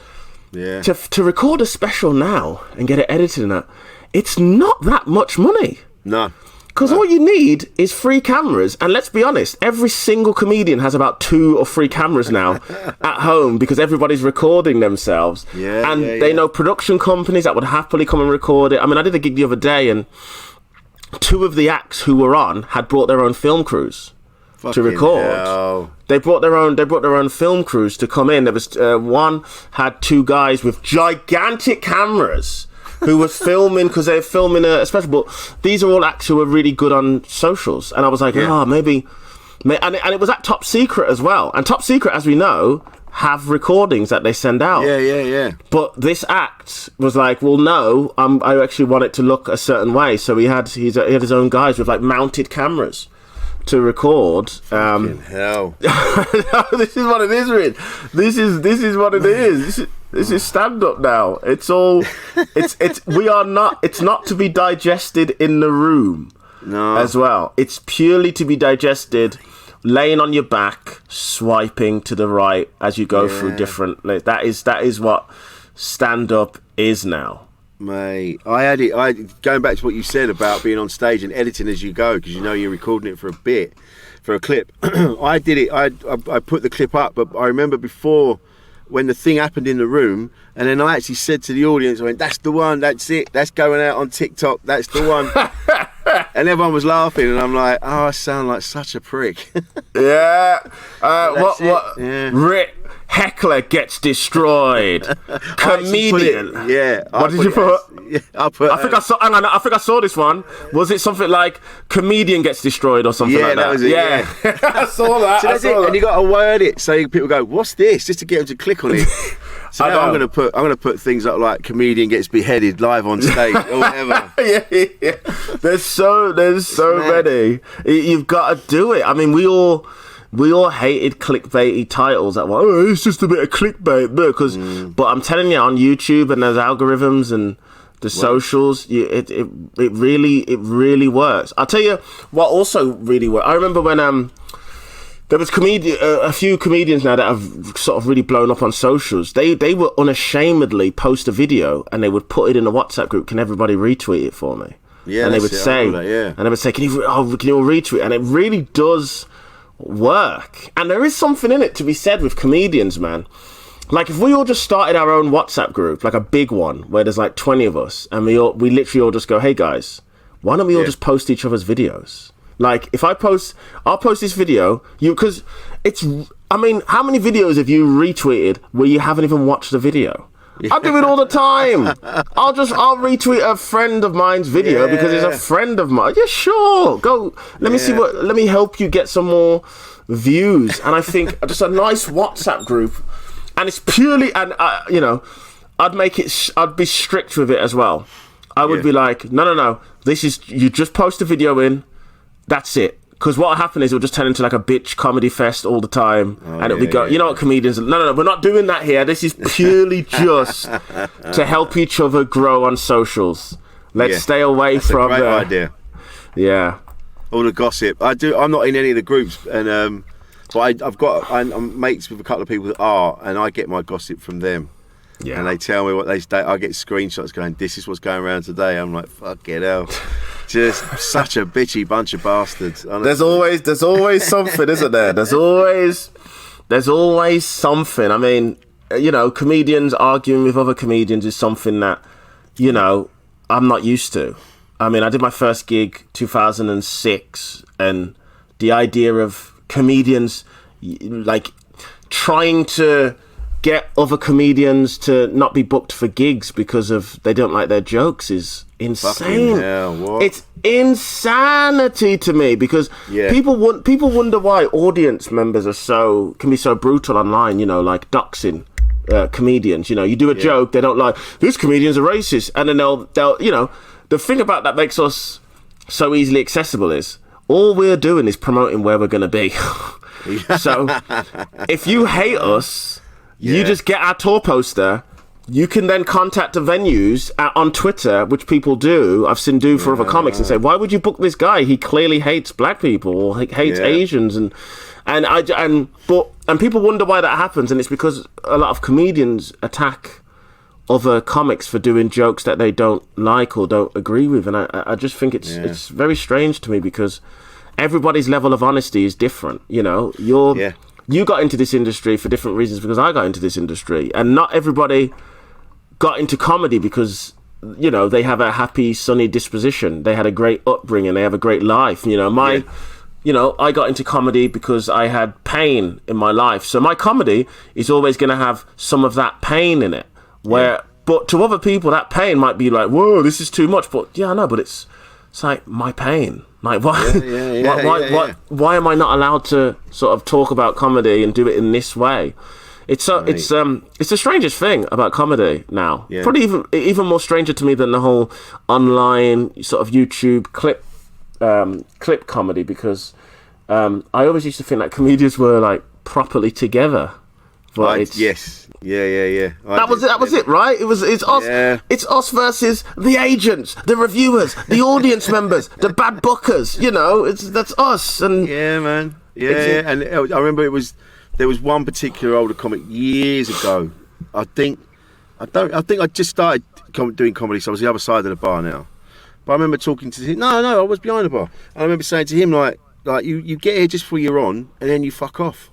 to record a special now and get it edited and that, it's not that much money. No. Because all you need is 3 cameras. And let's be honest, every single comedian has about 2 or 3 cameras now at home because everybody's recording themselves. They know production companies that would happily come and record it. I mean, I did a gig the other day and 2 of the acts who were on had brought their own film crews to record. Hell. They brought their own film crews to come in. There was one had 2 guys with gigantic cameras who was filming because they're filming a special. But these are all acts who are really good on socials, and I was like, maybe, and it was at Top Secret as well. And Top Secret, as we know, have recordings that they send out. But this act was like, well, no, I actually want it to look a certain way. So he had his own guys with like mounted cameras to record. Hell. This is what it is, Rich. This is what it is. This is stand-up now. It's all. It's not to be digested in the room. No. As well. It's purely to be digested, laying on your back, swiping to the right as you go through different. That is what stand-up is now. Mate, going back to what you said about being on stage and editing as you go, because you're recording it for a clip. I did it. I put the clip up, but I remember before when the thing happened in the room, and then I actually said to the audience, I went, that's the one, that's it, that's going out on TikTok, that's the one. And everyone was laughing, and I'm like, oh, I sound like such a prick. Rick, Heckler gets destroyed. Comedian. What did you put? I put. I think I saw. Hang on, I think I saw this one. Was it something like comedian gets destroyed or something like that? That was it. Yeah. I saw that. So that's it. And you got to word it so people go, "What's this?" Just to get them to click on it. So now I'm gonna put things up like comedian gets beheaded live on stage or whatever. yeah. There's so many. You've got to do it. I mean, we all hated clickbaity titles at one. Oh, it's just a bit of clickbait, but I'm telling you, on YouTube and there's algorithms and the socials, it really works. I'll tell you what also really works. I remember when there was a few comedians now that have sort of really blown up on socials. They would unashamedly post a video and they would put it in a WhatsApp group. Can everybody retweet it for me? Yeah, and they would say, can you all retweet? And it really does work. And there is something in it to be said with comedians, man. Like if we all just started our own WhatsApp group, like a big one where there's like 20 of us, and we literally all just go, hey guys, why don't we all just post each other's videos? Like, if I'll post this video, because I mean, how many videos have you retweeted where you haven't even watched the video? I do it all the time. I'll retweet a friend of mine's video because it's a friend of mine. Yeah, sure. Go. Let me help you get some more views. And I think just a nice WhatsApp group, and it's purely, and I'd be strict with it as well. I would be like, no. This is, you just post a video in. That's it. Because what will happen is it'll just turn into like a bitch comedy fest all the time. And it'll be you know what comedians... No, we're not doing that here. This is purely just to help each other grow on socials. Let's stay away from... That's a great idea. Yeah. All the gossip. I'm not in any of the groups, and but I'm mates with a couple of people that are, and I get my gossip from them. Yeah. And they tell me what they say. I get screenshots going, this is what's going around today. I'm like, fuck it hell. Just such a bitchy bunch of bastards. Honestly. There's always something, isn't there? There's always something. I mean, comedians arguing with other comedians is something that, I'm not used to. I mean, I did my first gig 2006, and the idea of comedians like trying to get other comedians to not be booked for gigs because they don't like their jokes is insane. Hell, it's insanity to me because people wonder why audience members can be so brutal online, like doxing comedians. You do a joke, they don't like, this comedian's a racist, and then they'll the thing about that makes us so easily accessible is all we're doing is promoting where we're going to be. So if you hate us, you just get our tour poster. You can then contact the venues on Twitter, which people do. I've seen do for other comics, and say, "Why would you book this guy? He clearly hates black people or hates Asians." And people wonder why that happens, and it's because a lot of comedians attack other comics for doing jokes that they don't like or don't agree with, and I just think it's very strange to me because everybody's level of honesty is different. You got into this industry for different reasons because I got into this industry, and not everybody got into comedy because they have a happy, sunny disposition. They had a great upbringing. They have a great life. I got into comedy because I had pain in my life. So my comedy is always going to have some of that pain in it. But to other people, that pain might be like, whoa, this is too much. But but it's like my pain. Like why am I not allowed to sort of talk about comedy and do it in this way? It's the strangest thing about comedy now. Yeah. Probably even more stranger to me than the whole online sort of YouTube clip comedy, because I always used to think that comedians were like properly together. But yes. Yeah. That was it, right? It's us. Yeah. It's us versus the agents, the reviewers, the audience members, the bad bookers. That's us. And yeah, man. Yeah. And I remember there was one particular older comic years ago. I think I just started doing comedy, so I was the other side of the bar now. But I remember talking to him. No, I was behind the bar. And I remember saying to him like you get here just before you're on, and then you fuck off.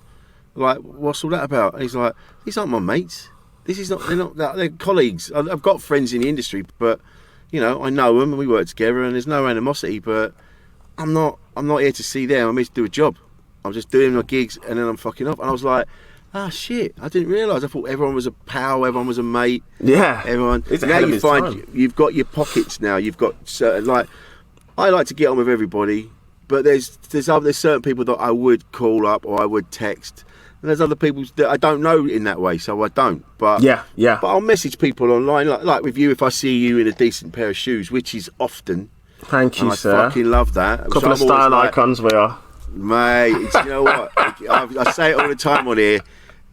Like, what's all that about? And he's like, these aren't my mates. They're colleagues. I've got friends in the industry, but I know them and we work together, and there's no animosity. But I'm not here to see them. I'm here to do a job. I'm just doing my gigs, and then I'm fucking off. And I was like, ah, shit, I didn't realise. I thought everyone was a pal, everyone was a mate. Yeah. Everyone. It's now ahead of you its find time. you've got your pockets now. You've got certain, like, I like to get on with everybody, but there's certain people that I would call up or I would text. And there's other people that I don't know in that way, so I don't. But Yeah. But I'll message people online, like with you, if I see you in a decent pair of shoes, which is often. Thank you, And I sir. fucking love that. Couple So of I'm always style like, icons we are. mate, you know what? I say it all the time on here.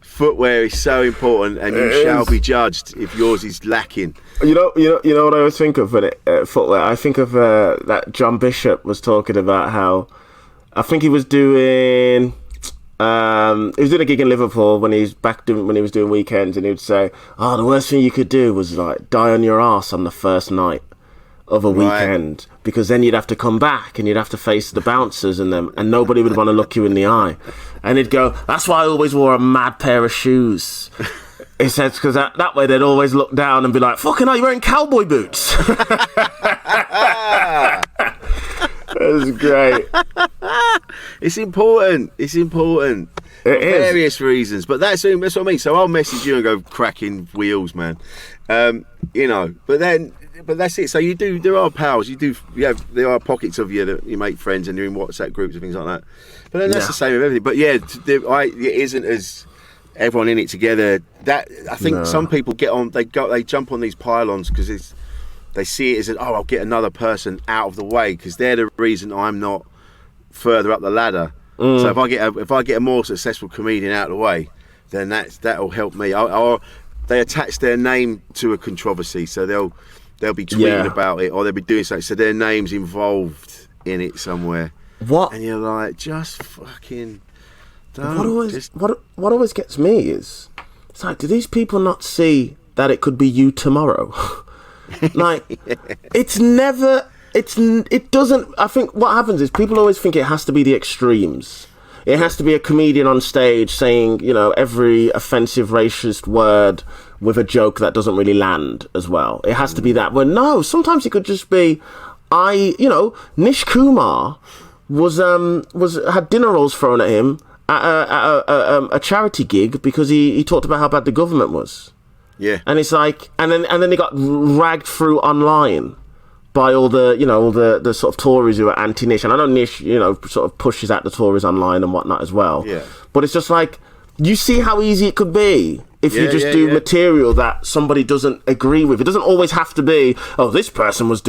Footwear is so important, and you shall be judged if yours is lacking. You know what I always think of when footwear. I think of that John Bishop was talking about how I think he was doing a gig in Liverpool when he was doing weekends, and he would say, "Oh, the worst thing you could do was like die on your arse on the first night of a weekend, because then you'd have to come back and you'd have to face the bouncers and them, and nobody would want to look you in the eye." And he'd go, "That's why I always wore a mad pair of shoes." He said, because that way they'd always look down and be like, "Fucking hell, you're wearing cowboy boots." That's great. It's important. It's important. It For is. various reasons, but that's what I mean. So I'll message you and go cracking wheels, man. But that's it. So you do. There are pals. There are pockets of you that you make friends and you're in WhatsApp groups and things like that. But then that's the same with everything. But yeah, it isn't as everyone in it together. That I think some people get on. They jump on these pylons because they see it as I'll get another person out of the way because they're the reason I'm not further up the ladder. So if I get a more successful comedian out of the way, then that'll help me. They attach their name to a controversy, so they'll be tweeting about it or they'll be doing something, so their name's involved in it somewhere. What? And you're like, just fucking don't. What always gets me is, it's like, do these people not see that it could be you tomorrow? Like, it doesn't. I think what happens is people always think it has to be the extremes. It has to be a comedian on stage saying, every offensive racist word with a joke that doesn't really land as well. It has to be that. Well, no, sometimes it could just be, Nish Kumar had dinner rolls thrown at him at a charity gig because he talked about how bad the government was. Yeah. And it's like, and then he got ragged through online by all the sort of Tories who are anti-Nish. And I know Nish, sort of pushes at the Tories online and whatnot as well. Yeah. But it's just like, you see how easy it could be if you just do material that somebody doesn't agree with. It doesn't always have to be, this person was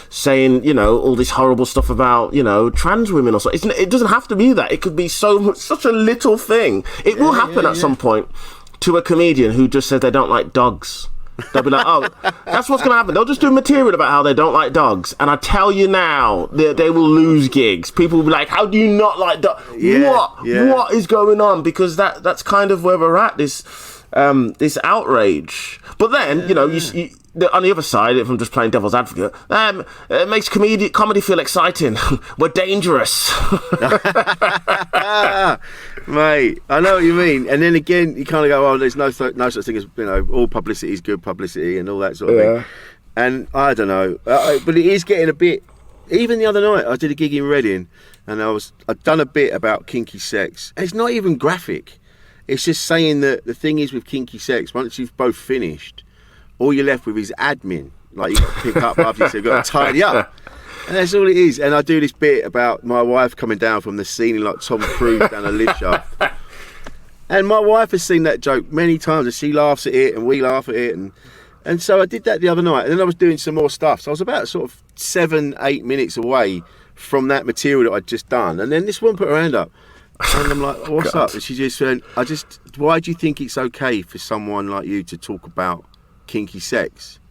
saying, all this horrible stuff about, trans women or something. It doesn't have to be that. It could be such a little thing. It will happen at some point to a comedian who just says they don't like dogs. They'll be like, that's what's going to happen. They'll just do material about how they don't like dogs. And I tell you now, they will lose gigs. People will be like, how do you not like dogs? What is going on? Because that's kind of where we're at, this outrage. But then, you on the other side, if I'm just playing devil's advocate, it makes comedy feel exciting. We're dangerous. Mate, I know what you mean. And then again, you kind of go, there's no such thing as, all publicity is good publicity and all that sort of thing. And I don't know, but it is getting a bit. Even the other night, I did a gig in Reading, and I'd done a bit about kinky sex. And it's not even graphic. It's just saying that the thing is with kinky sex, once you've both finished, all you're left with is admin. Like, you've got to pick up after you've got to tidy up. And that's all it is. And I do this bit about my wife coming down from the ceiling like Tom Cruise down a lift shaft. And my wife has seen that joke many times, and she laughs at it, and we laugh at it. And so I did that the other night, and then I was doing some more stuff. So I was about sort of 7-8 minutes away from that material that I'd just done. And then this woman put her hand up. And I'm like, what's up? And she just said, why do you think it's okay for someone like you to talk about kinky sex?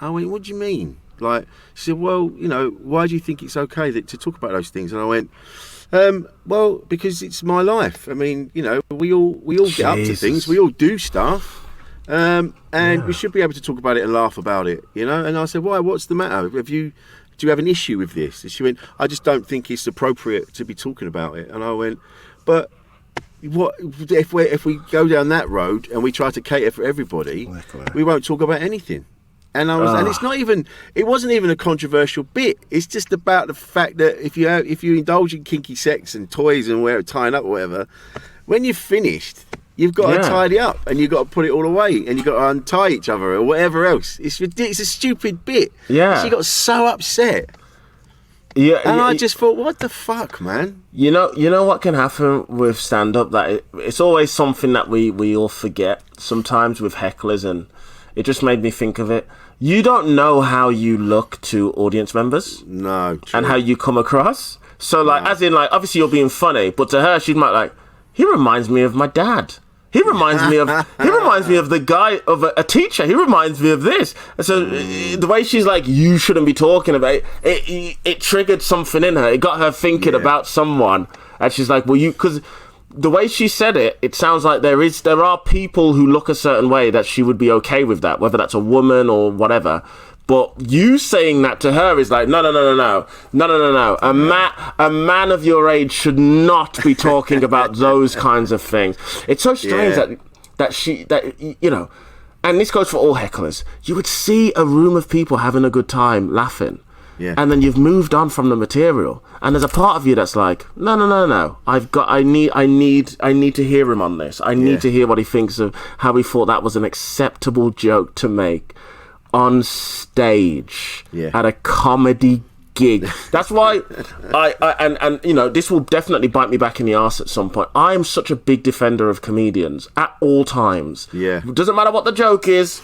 I went, what do you mean? Like, she said, well, why do you think it's okay to talk about those things? And I went, well, because it's my life. I mean, we all get up to things, we all do stuff, and we should be able to talk about it and laugh about it, And I said, why? What's the matter? Do you have an issue with this? And she went, I just don't think it's appropriate to be talking about it. And I went, but what if we go down that road and we try to cater for everybody? We won't talk about anything. And and it's not even. It wasn't even a controversial bit. It's just about the fact that if you indulge in kinky sex and toys and tying up or whatever, when you're finished, You've got Yeah. to tidy up, and you've got to put it all away, and you've got to untie each other or whatever else. It's ridiculous. It's a stupid bit. Yeah. She got so upset. Yeah, And I just thought, what the fuck, man? you know what can happen with stand-up, that it's always something that we all forget sometimes with hecklers, and it just made me think of it. You don't know how you look to audience members. No. True. And how you come across. So, like, as in, like, obviously you're being funny, but to her, she might like, he reminds me of my dad. He reminds me of the guy, of a teacher. He reminds me of this. And so the way she's like, you shouldn't be talking about it triggered something in her. It got her thinking about someone. And she's like, well, because the way she said it, it sounds like there are people who look a certain way that she would be okay with that, whether that's a woman or whatever. But you saying that to her is like, no. A man of your age should not be talking about those kinds of things. It's so strange that you know, and this goes for all hecklers. You would see a room of people having a good time, laughing, and then you've moved on from the material, and there's a part of you that's like, no. I need to hear him on this. I need to hear what he thinks of how he thought that was an acceptable joke to make on stage at a comedy gig. That's why I you know, this will definitely bite me back in the arse at some point. I am such a big defender of comedians at all times. It doesn't matter what the joke is.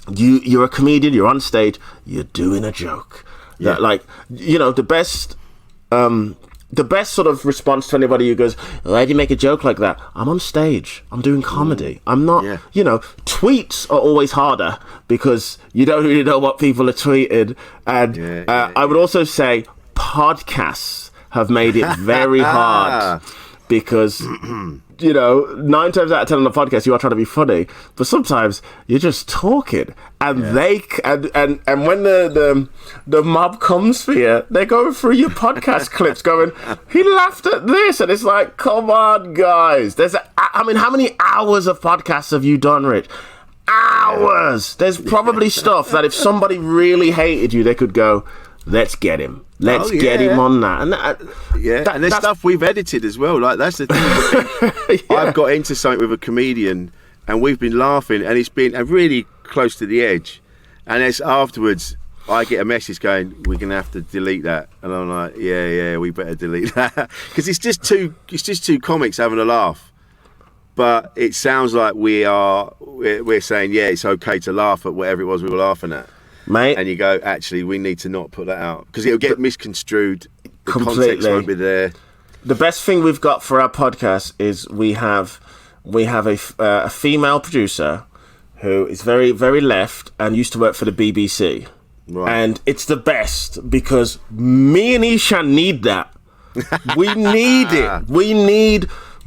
You're a comedian, you're on stage, you're doing a joke. That, like, you know, the best sort of response to anybody who goes, why do you make a joke like that? I'm on stage. I'm doing comedy. I'm not, you know, tweets are always harder because you don't really know what people are tweeting. And I would also say podcasts have made it very hard because, you know, 9 times out of 10 on the podcast, you are trying to be funny, but sometimes you're just talking. And and when the mob comes for you, they go through your podcast clips going, he laughed at this, and it's like, come on, guys. I mean, how many hours of podcasts have you done, Rich? Hours. There's probably stuff that if somebody really hated you, they could go, let's get him. Let's get him on that. And and there's stuff we've edited as well. Like, that's the thing. I've got into something with a comedian, and we've been laughing, and it's been really close to the edge. And it's afterwards, I get a message going, we're going to have to delete that. And I'm like, yeah, we better delete that. Because it's just two comics having a laugh. But it sounds like we're saying, it's okay to laugh at whatever it was we were laughing at. Mate. And you go, actually, we need to not put that out. Because it'll get misconstrued. The completely. Context won't be there. The best thing we've got for our podcast is we have a female producer who is very, very left and used to work for the BBC. Right. And it's the best because me and Isha need that. We need it.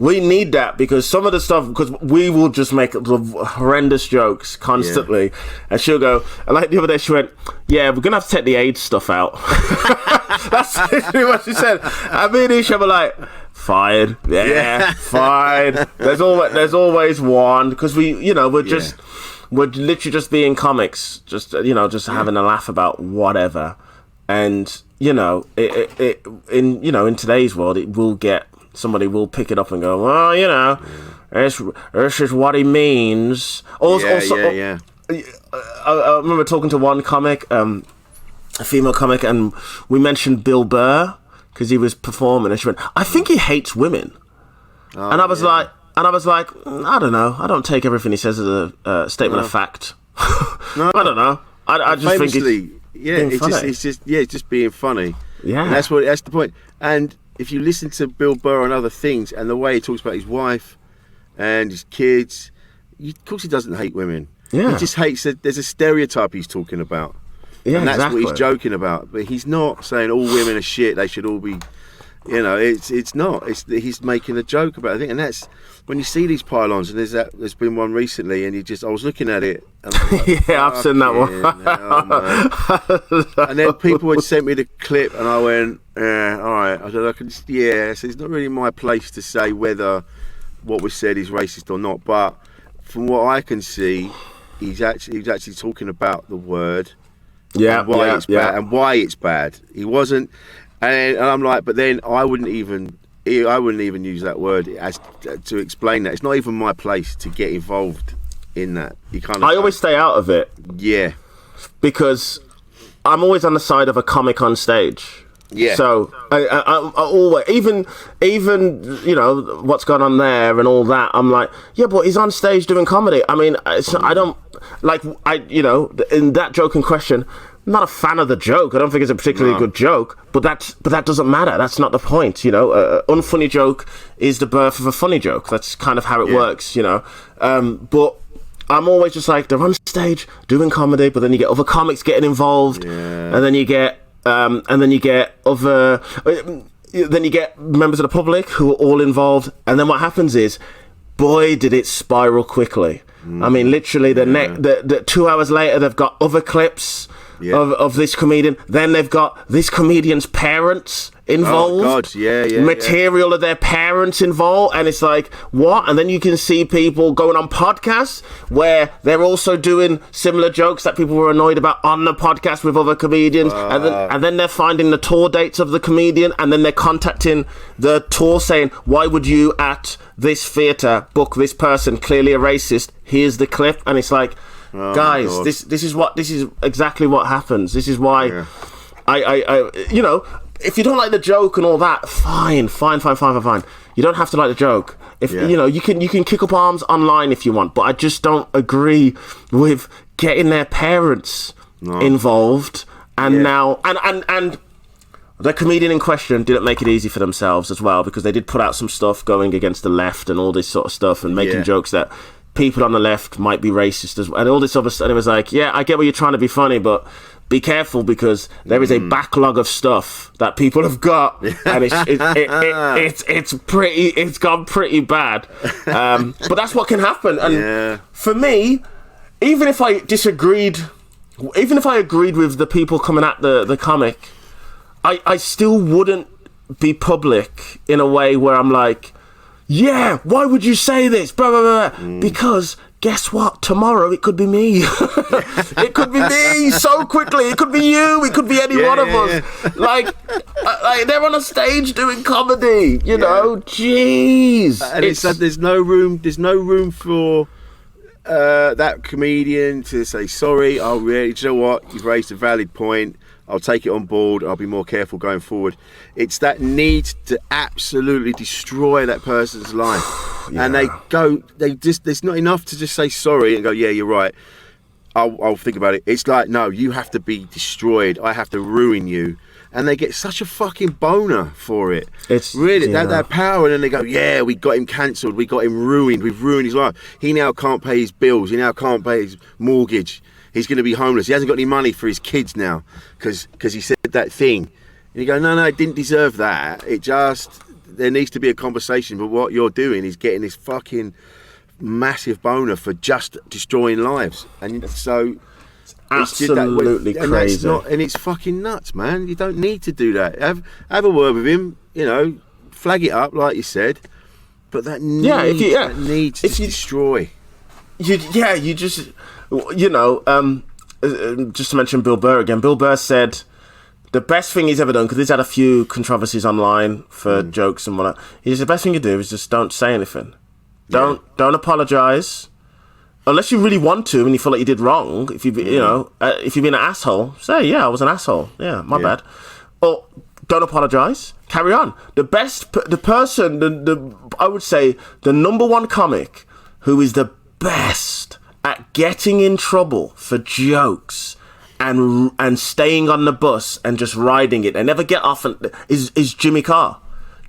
We need that because some of the stuff, because we will just make horrendous jokes constantly. And she'll go, like the other day, she went, we're going to have to take the AIDS stuff out. That's literally what she said. I mean, Isha were like, fired. Fine. There's always one, because we're literally just being comics, just having a laugh about whatever. And, you know, in today's world, it will get, somebody will pick it up and go, well, you know, this is what he means. I remember talking to one comic, a female comic, and we mentioned Bill Burr because he was performing, and she went, I think he hates women. And I was like, I don't know. I don't take everything he says as a statement of fact. I don't know. I just think it's just being funny. Yeah, and that's the point. And if you listen to Bill Burr and other things, and the way he talks about his wife and his kids, of course he doesn't hate women. Yeah. He just hates that there's a stereotype he's talking about. Yeah, and that's what he's joking about. But he's not saying all women are shit, they should all be, you know, it's not. He's making a joke about it. And that's when you see these pylons, and there's been one recently, and I was looking at it. And like, I've seen that one. And then people had sent me the clip, and I went, all right. I said, so it's not really my place to say whether what was said is racist or not. But from what I can see, he's actually talking about the word. And why it's bad. He wasn't, and I'm like, but then I wouldn't even. I wouldn't even use that word as to explain that. It's not even my place to get involved in that. You kind of. I always stay out of it. Yeah. Because I'm always on the side of a comic on stage. Yeah. So I always, even you know what's going on there and all that. I'm like, yeah, but he's on stage doing comedy. I mean, I don't like in that joke in question. I'm not a fan of the joke. I don't think it's a particularly good joke. But that doesn't matter. That's not the point. You know, unfunny joke is the birth of a funny joke. That's kind of how it works. You know, but. I'm always just like, they're on stage doing comedy, but then you get other comics getting involved, and then you get other, then you get members of the public who are all involved, and then what happens is, boy, did it spiral quickly. I mean, literally, the 2 hours later, they've got other clips of this comedian. Then they've got this comedian's parents involved. Oh, God, material of their parents involved, and it's like, what? And then you can see people going on podcasts where they're also doing similar jokes that people were annoyed about on the podcast with other comedians, and then they're finding the tour dates of the comedian, and then they're contacting the tour saying, why would you at this theatre book this person, clearly a racist? Here's the clip. And it's like, guys, this is exactly what happens. This is why I you know, if you don't like the joke and all that, fine. You don't have to like the joke. If you know, you can kick up arms online if you want, but I just don't agree with getting their parents involved. And now and the comedian in question didn't make it easy for themselves as well, because they did put out some stuff going against the left and all this sort of stuff, and making jokes that people on the left might be racist as well, and all this other stuff. And it was like, yeah, I get where you're trying to be funny, but be careful, because there is a backlog of stuff that people have got, and it's gone pretty bad. But that's what can happen. And for me, even if I agreed with the people coming at the comic, I still wouldn't be public in a way where I'm like, yeah, why would you say this? Blah, blah, blah. Because guess what? Tomorrow it could be me. It could be me so quickly. It could be you. It could be any one of us. Like they're on a stage doing comedy. You know, jeez. And it's there's no room for that comedian to say sorry. Oh, really? Do you know what? You've raised a valid point. I'll take it on board. I'll be more careful going forward. It's that need to absolutely destroy that person's life. And there's not enough to just say sorry and go, yeah, you're right. I'll think about it. It's like, no, you have to be destroyed. I have to ruin you. And they get such a fucking boner for it. It's really that power. And then they go, yeah, we got him cancelled. We got him ruined. We've ruined his life. He now can't pay his bills. He now can't pay his mortgage. He's going to be homeless. He hasn't got any money for his kids now because he said that thing. And you go, no, it didn't deserve that. There needs to be a conversation. But what you're doing is getting this fucking massive boner for just destroying lives. And so it's absolutely crazy. And it's fucking nuts, man. You don't need to do that. Have a word with him, you know, flag it up like you said. But that needs to destroy. You just... You know, just to mention Bill Burr again, Bill Burr said the best thing he's ever done, because he's had a few controversies online for jokes and whatnot. He said the best thing you do is just don't say anything. Don't apologise. Unless you really want to and you feel like you did wrong. If you've been an asshole, say, yeah, I was an asshole. Yeah, my bad. Or don't apologise. Carry on. I would say the number one comic who is the best at getting in trouble for jokes and staying on the bus and just riding it and never get off is Jimmy Carr.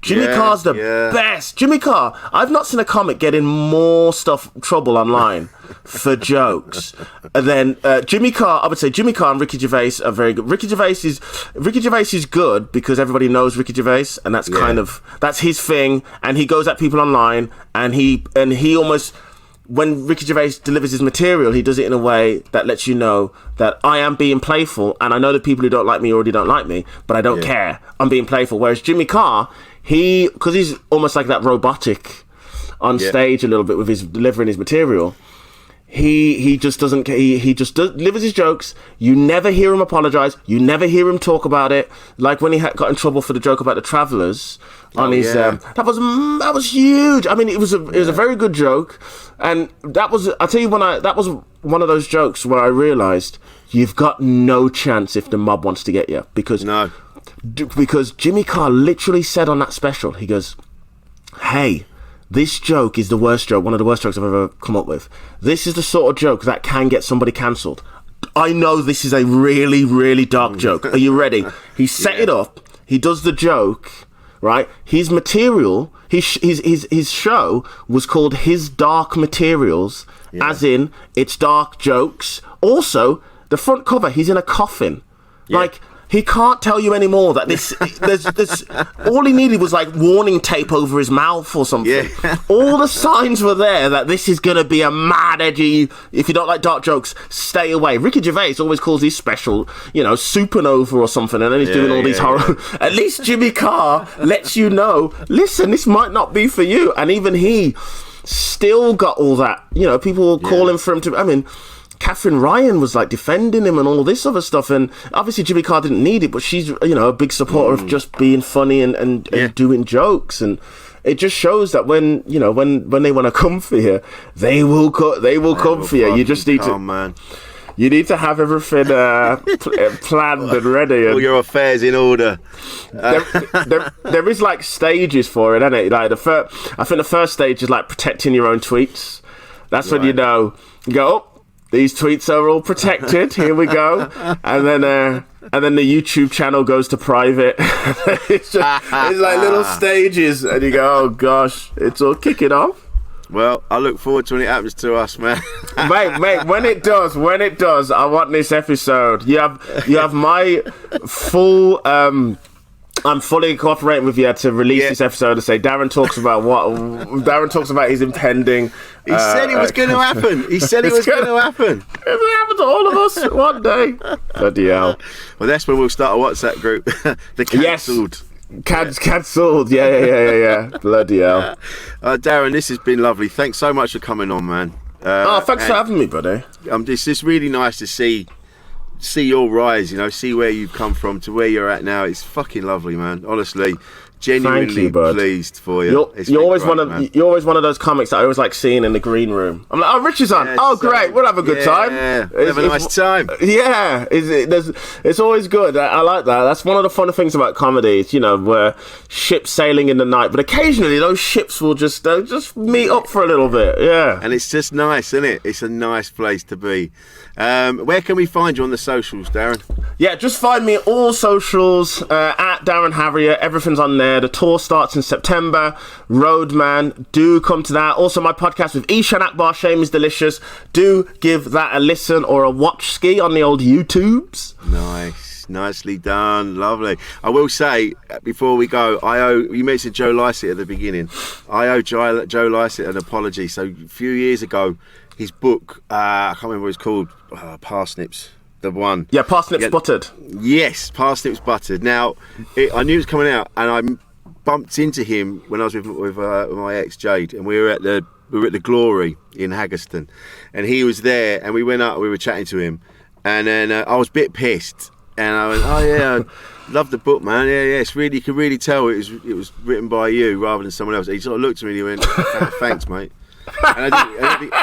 Jimmy Carr's the best. Jimmy Carr, I've not seen a comic get in more trouble online for jokes. And then Jimmy Carr, I would say Jimmy Carr and Ricky Gervais are very good. Ricky Gervais is good because everybody knows Ricky Gervais, and that's that's his thing. And he goes at people online, and he almost, when Ricky Gervais delivers his material, he does it in a way that lets you know that I am being playful, and I know the people who don't like me already don't like me, but I don't care. I'm being playful. Whereas Jimmy Carr, because he's almost like that robotic on stage a little bit with his delivering his material, he just doesn't. He just delivers his jokes. You never hear him apologize. You never hear him talk about it. Like when he got in trouble for the joke about the Travellers on his. That was huge. I mean, it was a very good joke, and that was. I tell you, that was one of those jokes where I realised you've got no chance if the mob wants to get you because Jimmy Carr literally said on that special, he goes, "Hey, this joke is the worst joke, one of the worst jokes I've ever come up with. This is the sort of joke that can get somebody cancelled. I know this is a really, really dark joke. Are you ready?" He set it up. He does the joke, right? His material, his show was called His Dark Materials, as in, it's dark jokes. Also, the front cover, he's in a coffin. Like, he can't tell you anymore that this. There's all he needed was like warning tape over his mouth or something. Yeah. All the signs were there that this is gonna be a mad, edgy. If you don't like dark jokes, stay away. Ricky Gervais always calls these special, Supernova or something, and then he's doing all these horror. At least Jimmy Carr lets you know. Listen, this might not be for you, and even he still got all that. People will call him for him to. I mean, Catherine Ryan was like defending him and all this other stuff, and obviously Jimmy Carr didn't need it, but she's a big supporter of just being funny and doing jokes, and it just shows that when they want to come for you, they will come for you. You just need you need to have everything planned and ready. All your affairs in order. There is like stages for it, isn't it? Like I think the first stage is like protecting your own tweets. That's when you go, oh, these tweets are all protected. Here we go, and then the YouTube channel goes to private. It's like little stages, and you go, oh gosh, it's all kicking off. Well, I look forward to when it happens to us, man. mate, when it does, I want this episode. You have my full. I'm fully cooperating with you to release this episode and say Darren talks about his impending. He said it was going to happen. He said it was going to happen. It will happen to all of us one day. Bloody hell. Well, that's when we'll start a WhatsApp group. The cancelled. Cancelled. Yeah. Bloody hell. Darren, this has been lovely. Thanks so much for coming on, man. Thanks for having me, buddy. It's just really nice to see your rise, see where you've come from to where you're at now. It's fucking lovely, man. Honestly, genuinely pleased for you. You're always one of those comics that I always like seeing in the green room. I'm like, oh, Richard's on. Great, we'll have a good time. Have a nice time. Yeah, it's always good. I like that. That's one of the fun things about comedy. Is, where ships sailing in the night, but occasionally those ships will just meet up for a little bit. Yeah, and it's just nice, isn't it? It's a nice place to be. Where can we find you on the socials, Darren? Yeah, just find me all socials at Darren Harriott. Everything's on there. The tour starts in September. Roadman, do come to that. Also, my podcast with Ishan Akbar, Shame is Delicious. Do give that a listen or a watch ski on the old YouTubes. Nice. Nicely done. Lovely. I will say, before we go, you mentioned Joe Lycett at the beginning. I owe Joe Lycett an apology. So a few years ago, his book, I can't remember what it's called, Parsnips. The one. Yeah, Parsnips Buttered. Yes, Parsnips Buttered. Now, I knew it was coming out, and I bumped into him when I was with my ex Jade, and we were at the Glory in Haggerston, and he was there, and we went up, we were chatting to him, and then I was a bit pissed, and I went, oh yeah, I love the book, man. Yeah, it's really, you can really tell it was written by you rather than someone else. He sort of looked at me and he went, thanks, mate. And I didn't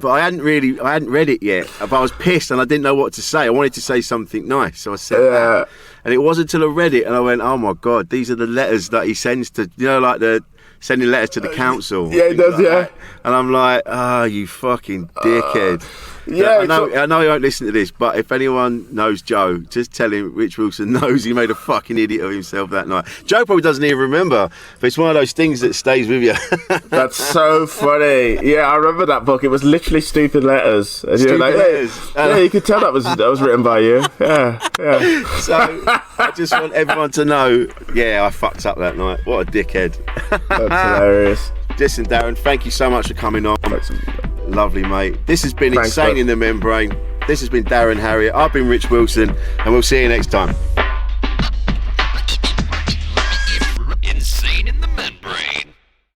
but I hadn't read it yet. But I was pissed and I didn't know what to say. I wanted to say something nice, so I said that. And it wasn't until I read it and I went, oh my God, these are the letters that he sends to, like the sending letters to the council. Yeah, he does, that. And I'm like, you fucking dickhead. Yeah, I know he won't listen to this, but if anyone knows Joe, just tell him Rich Wilson knows he made a fucking idiot of himself that night. Joe probably doesn't even remember, but it's one of those things that stays with you. That's so funny. Yeah, I remember that book. It was literally stupid letters. And stupid letters. Yeah, you could tell that was written by you. Yeah. So I just want everyone to know, I fucked up that night. What a dickhead. That's hilarious. Listen, Darren, thank you so much for coming on. Lovely, mate. This has been Insane in the Membrane. This has been Darren Harriott. I've been Rich Wilson, and we'll see you next time.